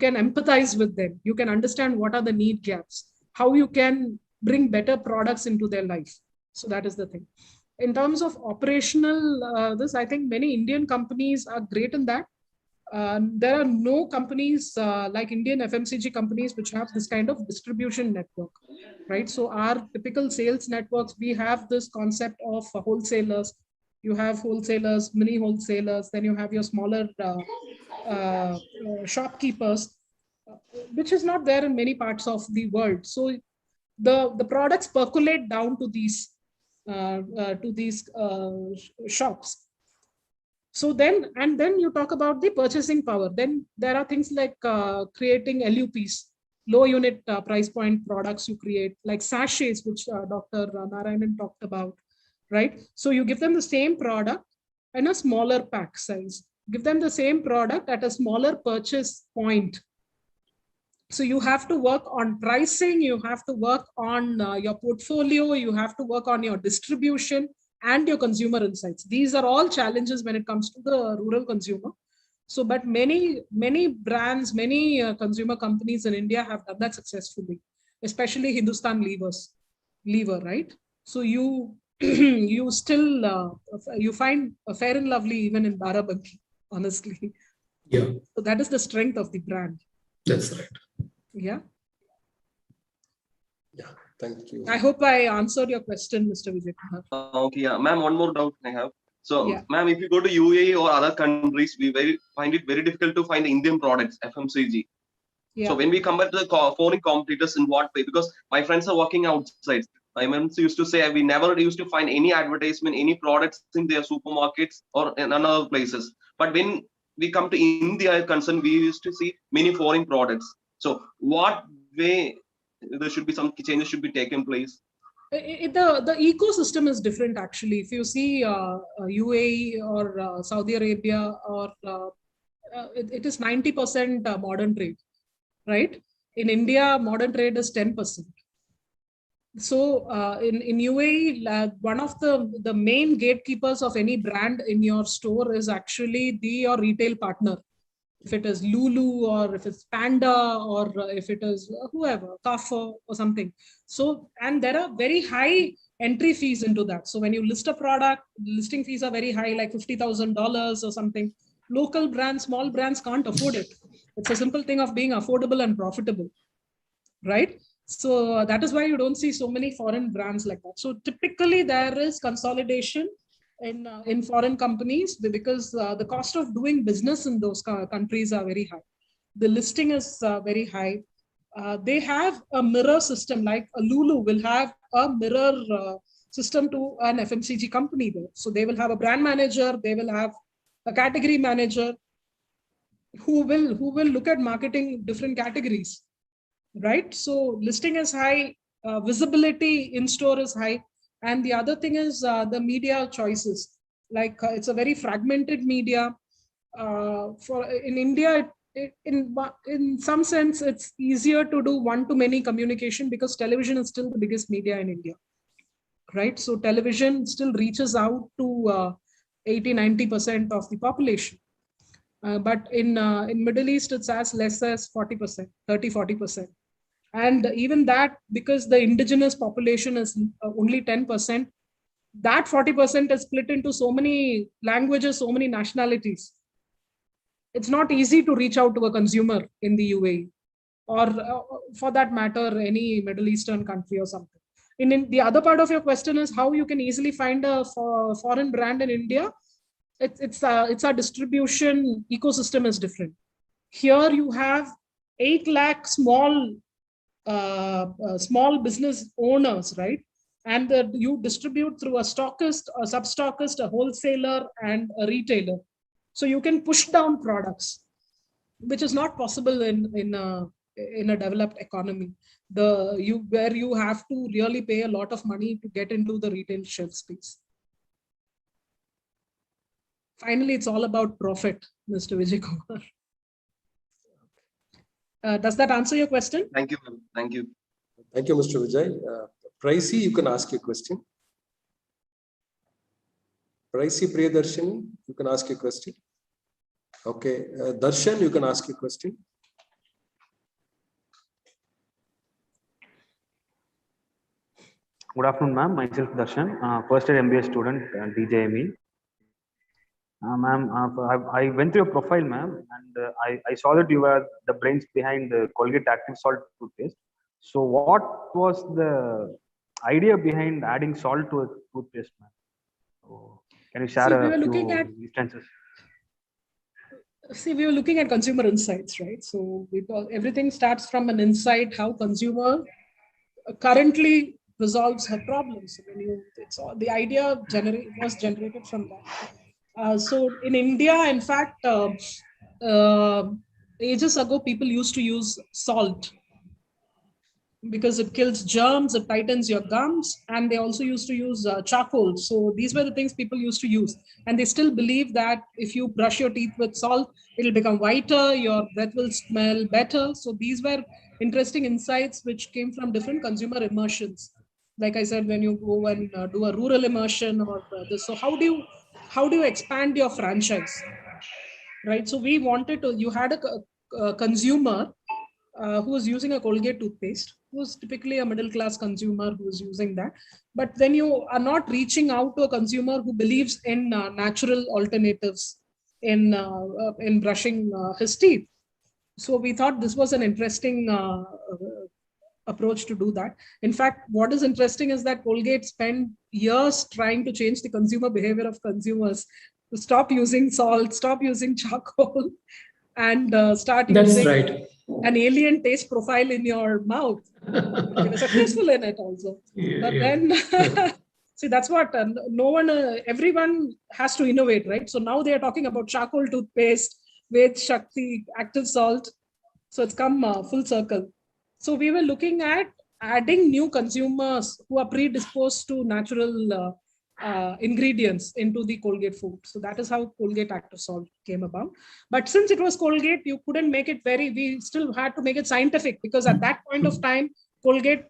can empathize with them. You can understand what are the need gaps, how you can bring better products into their life. So that is the thing. In terms of operational, I think many Indian companies are great in that. There are no companies like Indian FMCG companies which have this kind of distribution network, right? So our typical sales networks, we have this concept of wholesalers. You have wholesalers, mini wholesalers, then you have your smaller shopkeepers, which is not there in many parts of the world. So the products percolate down to these shops. So then you talk about the purchasing power. Then there are things like creating LUPs, low unit price point products you create, like sachets, which Dr. Narayanan talked about, right? So you give them the same product in a smaller pack size. Give them the same product at a smaller purchase point So you have to work on pricing, you have to work on your portfolio, you have to work on your distribution and your consumer insights. These are all challenges when it comes to the rural consumer. So, but many brands, many consumer companies in India have done that successfully, especially Hindustan Lever, right? So you you still you find a Fair and Lovely even in Barabanki, honestly. Yeah. So that is the strength of the brand. That's right. Yeah. Yeah, thank you. I hope I answered your question, Mr. Vijay Kumar. Okay, yeah, ma'am. One more doubt I have. So, Yeah. ma'am, if you go to UAE or other countries, we find it very difficult to find Indian products, FMCG. Yeah. So when we compare to the foreign competitors, in what way? Because my friends are working outside. My friends used to say we never used to find any advertisement, any products in their supermarkets or in other places. But when we come to India concern, we used to see many foreign products. So what way there should be some changes should be taken place? The ecosystem is different actually. If you see UAE or Saudi Arabia, or it is 90% modern trade, right? In India, modern trade is 10%. So in UAE, one of the main gatekeepers of any brand in your store is actually your retail partner. If it is Lulu or if it's Panda or if it is whoever, Carrefour or something. So, and there are very high entry fees into that. So when you list a product, listing fees are very high, like $50,000 or something. Local brands, small brands can't afford it. It's a simple thing of being affordable and profitable, right? So that is why you don't see so many foreign brands like that. So typically there is consolidation in foreign companies because the cost of doing business in those countries are very high. The listing is very high. They have a mirror system, like a Lulu will have a mirror system to an FMCG company there. So they will have a brand manager, they will have a category manager who will look at marketing different categories, right? So listing is high, visibility in store is high. And the other thing is the media choices. Like it's a very fragmented media. For in India, in some sense, it's easier to do one-to-many communication because television is still the biggest media in India, right? So television still reaches out to 80-90% of the population. But in Middle East, it's as less as 40%, 30-40%. And even that, because the indigenous population is only 10%, that 40% is split into so many languages, so many nationalities. It's not easy to reach out to a consumer in the UAE or for that matter, any Middle Eastern country or something. In the other part of your question is how you can easily find a foreign brand in India. It's our distribution ecosystem is different. Here you have 8 lakh small business owners, right? And you distribute through a stockist, a sub-stockist, a wholesaler, and a retailer. So you can push down products, which is not possible in a developed economy. Where you have to really pay a lot of money to get into the retail shelf space. Finally, it's all about profit, Mr. Vijay Kumar. Does that answer your question? Thank you, ma'am. Thank you. Thank you, Mr. Vijay. Pricey, you can ask your question. Pricey Priyadarshan, you can ask your question. Okay, Darshan, you can ask your question. Good afternoon, ma'am. Myself Darshan, first year MBA student, DJME. Ma'am, I went through your profile, ma'am, and I saw that you were the brains behind the Colgate Active Salt toothpaste. So, what was the idea behind adding salt to a toothpaste, ma'am? So, can you share a few instances? See, we were looking at consumer insights, right? So everything starts from an insight how consumer currently resolves her problems. The idea was generated from that. So in India, in fact, ages ago, people used to use salt. because it kills germs, it tightens your gums, and they also used to use charcoal. So these were the things people used to use. And they still believe that if you brush your teeth with salt, it'll become whiter, your breath will smell better. So these were interesting insights which came from different consumer immersions. Like I said, when you go and do a rural immersion or this, so how do you expand your franchise, right? So we wanted to, you had a consumer who was using a Colgate toothpaste, who was typically a middle class consumer who was using that. But then you are not reaching out to a consumer who believes in natural alternatives in brushing his teeth. So we thought this was an interesting approach to do that. In fact, what is interesting is that Colgate spent years trying to change the consumer behavior of consumers to stop using salt, stop using charcoal, and start using an alien taste profile in your mouth. They were successful in it also. But then, see, that's what everyone has to innovate, right? So now they are talking about charcoal toothpaste with Shakti, active salt. So it's come full circle. So we were looking at adding new consumers who are predisposed to natural ingredients into the Colgate food. So that is how Colgate Active Salt came about. But since it was Colgate, you couldn't make it we still had to make it scientific, because at that point of time, Colgate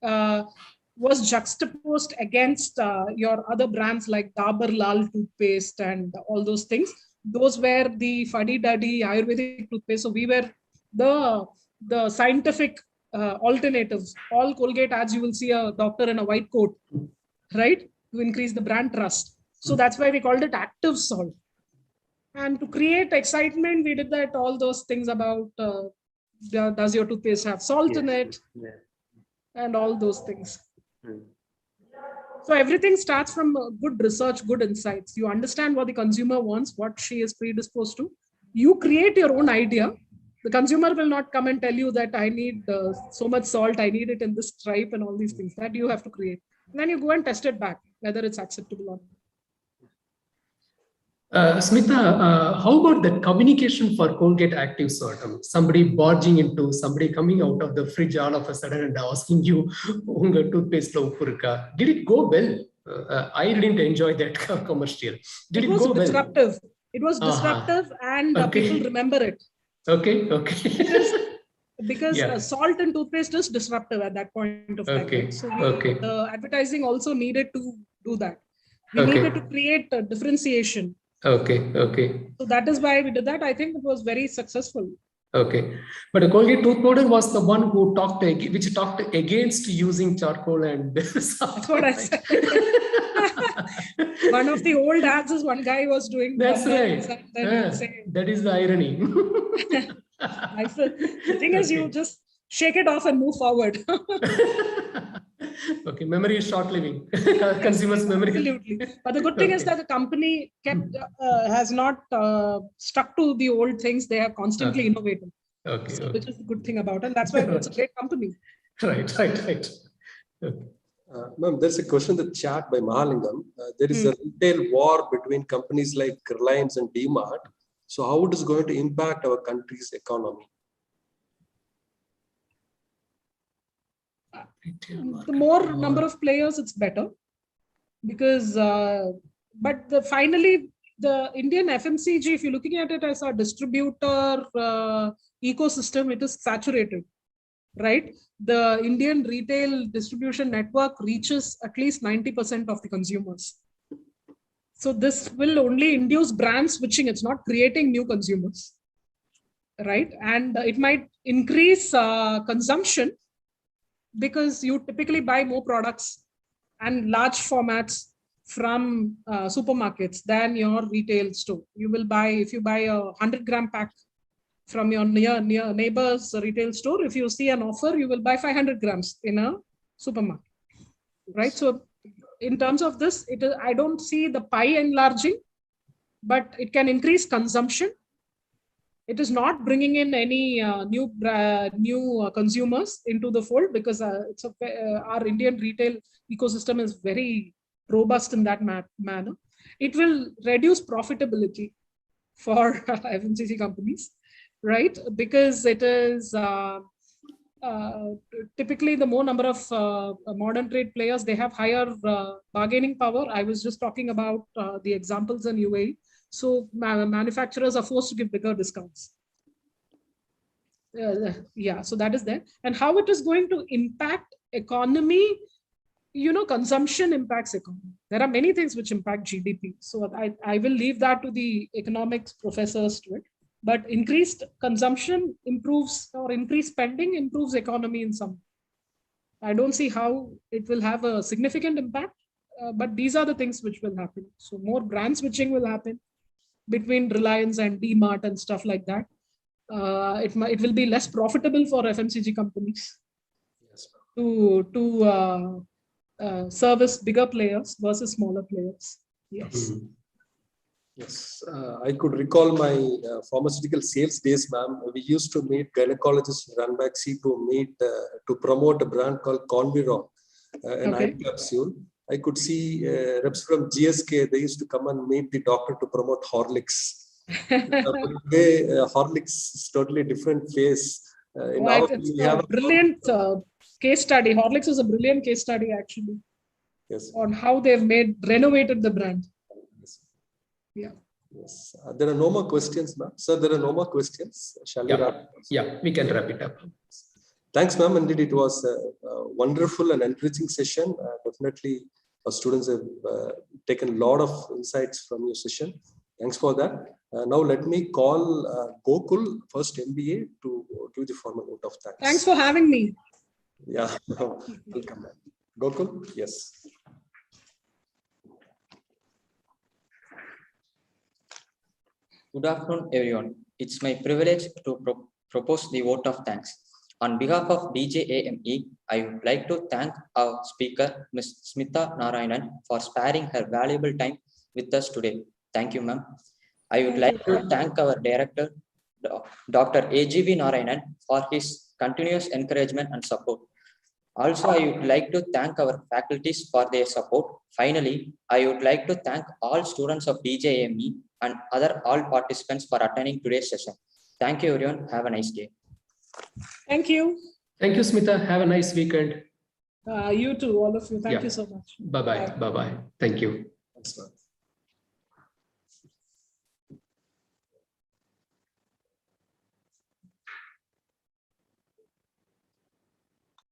was juxtaposed against your other brands like Dabur Lal toothpaste and all those things. Those were the fuddy-duddy Ayurvedic toothpaste. So we were the scientific alternatives. All Colgate ads, you will see a doctor in a white coat, right? To increase the brand trust. So that's why we called it Active Salt. And to create excitement, we did that, all those things about does your toothpaste have salt in it? And all those things. So everything starts from good research, good insights. You understand what the consumer wants, what she is predisposed to. You create your own idea. The consumer will not come and tell you that I need so much salt, I need it in this stripe and all these things. That you have to create. And then you go and test it back, whether it's acceptable or not. Smitha, how about the communication for Colgate Active Salt? Somebody barging into, somebody coming out of the fridge all of a sudden and asking you, "Unga toothpaste la uppu irukka?" Did it go well? I didn't enjoy that commercial. Did it go disruptive. well? It was disruptive, and people remember it. Okay. Because salt and toothpaste is disruptive at that point of time. Right? So the advertising also needed to do that. We needed to create a differentiation. Okay. So that is why we did that. I think it was very successful. Okay, but the Colgate tooth powder was the one who talked against using charcoal and salt. That's what I said. One of the old ads is one guy was doing. That's right. That is the irony. The thing is, you just shake it off and move forward. Okay, memory is short-living. Consumers' memory. Absolutely. But the good thing is that the company has not stuck to the old things. They have constantly innovated. Which is the good thing about it. And that's why it's a great company. Right. Okay. Ma'am, there's a question in the chat by Mahalingam. There is a retail war between companies like Reliance and DMart. So how it is going to impact our country's economy? The more number of players, it's better, because finally the Indian FMCG, if you're looking at it as a distributor ecosystem, it is saturated, right? The Indian retail distribution network reaches at least 90% of the consumers. So this will only induce brand switching. It's not creating new consumers, right? And it might increase consumption, because you typically buy more products and large formats from supermarkets than your retail store. You will buy, if you buy a 100-gram pack from your near neighbor's retail store, if you see an offer, you will buy 500 grams in a supermarket, right? So in terms of this, I don't see the pie enlarging, but it can increase consumption. It is not bringing in any new consumers into the fold, because our Indian retail ecosystem is very robust in that manner. It will reduce profitability for FMCG companies, right? Because it is typically the more number of modern trade players, they have higher bargaining power. I was just talking about the examples in UAE. So manufacturers are forced to give bigger discounts. Yeah, so that is there. And how it is going to impact economy, consumption impacts economy. There are many things which impact GDP. So I will leave that to the economics professors to it. But increased consumption improves, or increased spending improves economy in some. I don't see how it will have a significant impact, but these are the things which will happen. So more brand switching will happen between Reliance and DMart and stuff like that. It will be less profitable for FMCG companies to service bigger players versus smaller players. Yes. Yes, I could recall my pharmaceutical sales days, ma'am. We used to meet gynecologists in Ranbaxy to promote a brand called Conviron, an eye capsule. I could see reps from GSK. They used to come and meet the doctor to promote Horlicks. Today, Horlicks is totally different phase. It's a brilliant case study. Horlicks is a brilliant case study, actually. Yes. On how they've renovated the brand. Yeah. Yes. There are no more questions, ma'am. Sir, there are no more questions. Shall we wrap? Yeah, we can wrap it up. Thanks, ma'am. Indeed, it was a wonderful and enriching session. Definitely, our students have taken a lot of insights from your session. Thanks for that. Now, let me call Gokul, first MBA, to give the formal vote of thanks. Thanks for having me. Yeah, welcome, ma'am. Gokul, yes. Good afternoon, everyone. It's my privilege to propose the vote of thanks. On behalf of DJAME, I would like to thank our speaker, Ms. Smitha Narayanan, for sparing her valuable time with us today. Thank you, ma'am. I would like to thank our director, Dr. AGV Narayanan, for his continuous encouragement and support. Also, I would like to thank our faculties for their support. Finally, I would like to thank all students of DJAME and all participants for attending today's session. Thank you, everyone. Have a nice day. Thank you. Thank you, Smitha. Have a nice weekend. You too, all of you. Thank you so much. Bye-bye. Bye-bye. Thank you. Thanks, ma'am.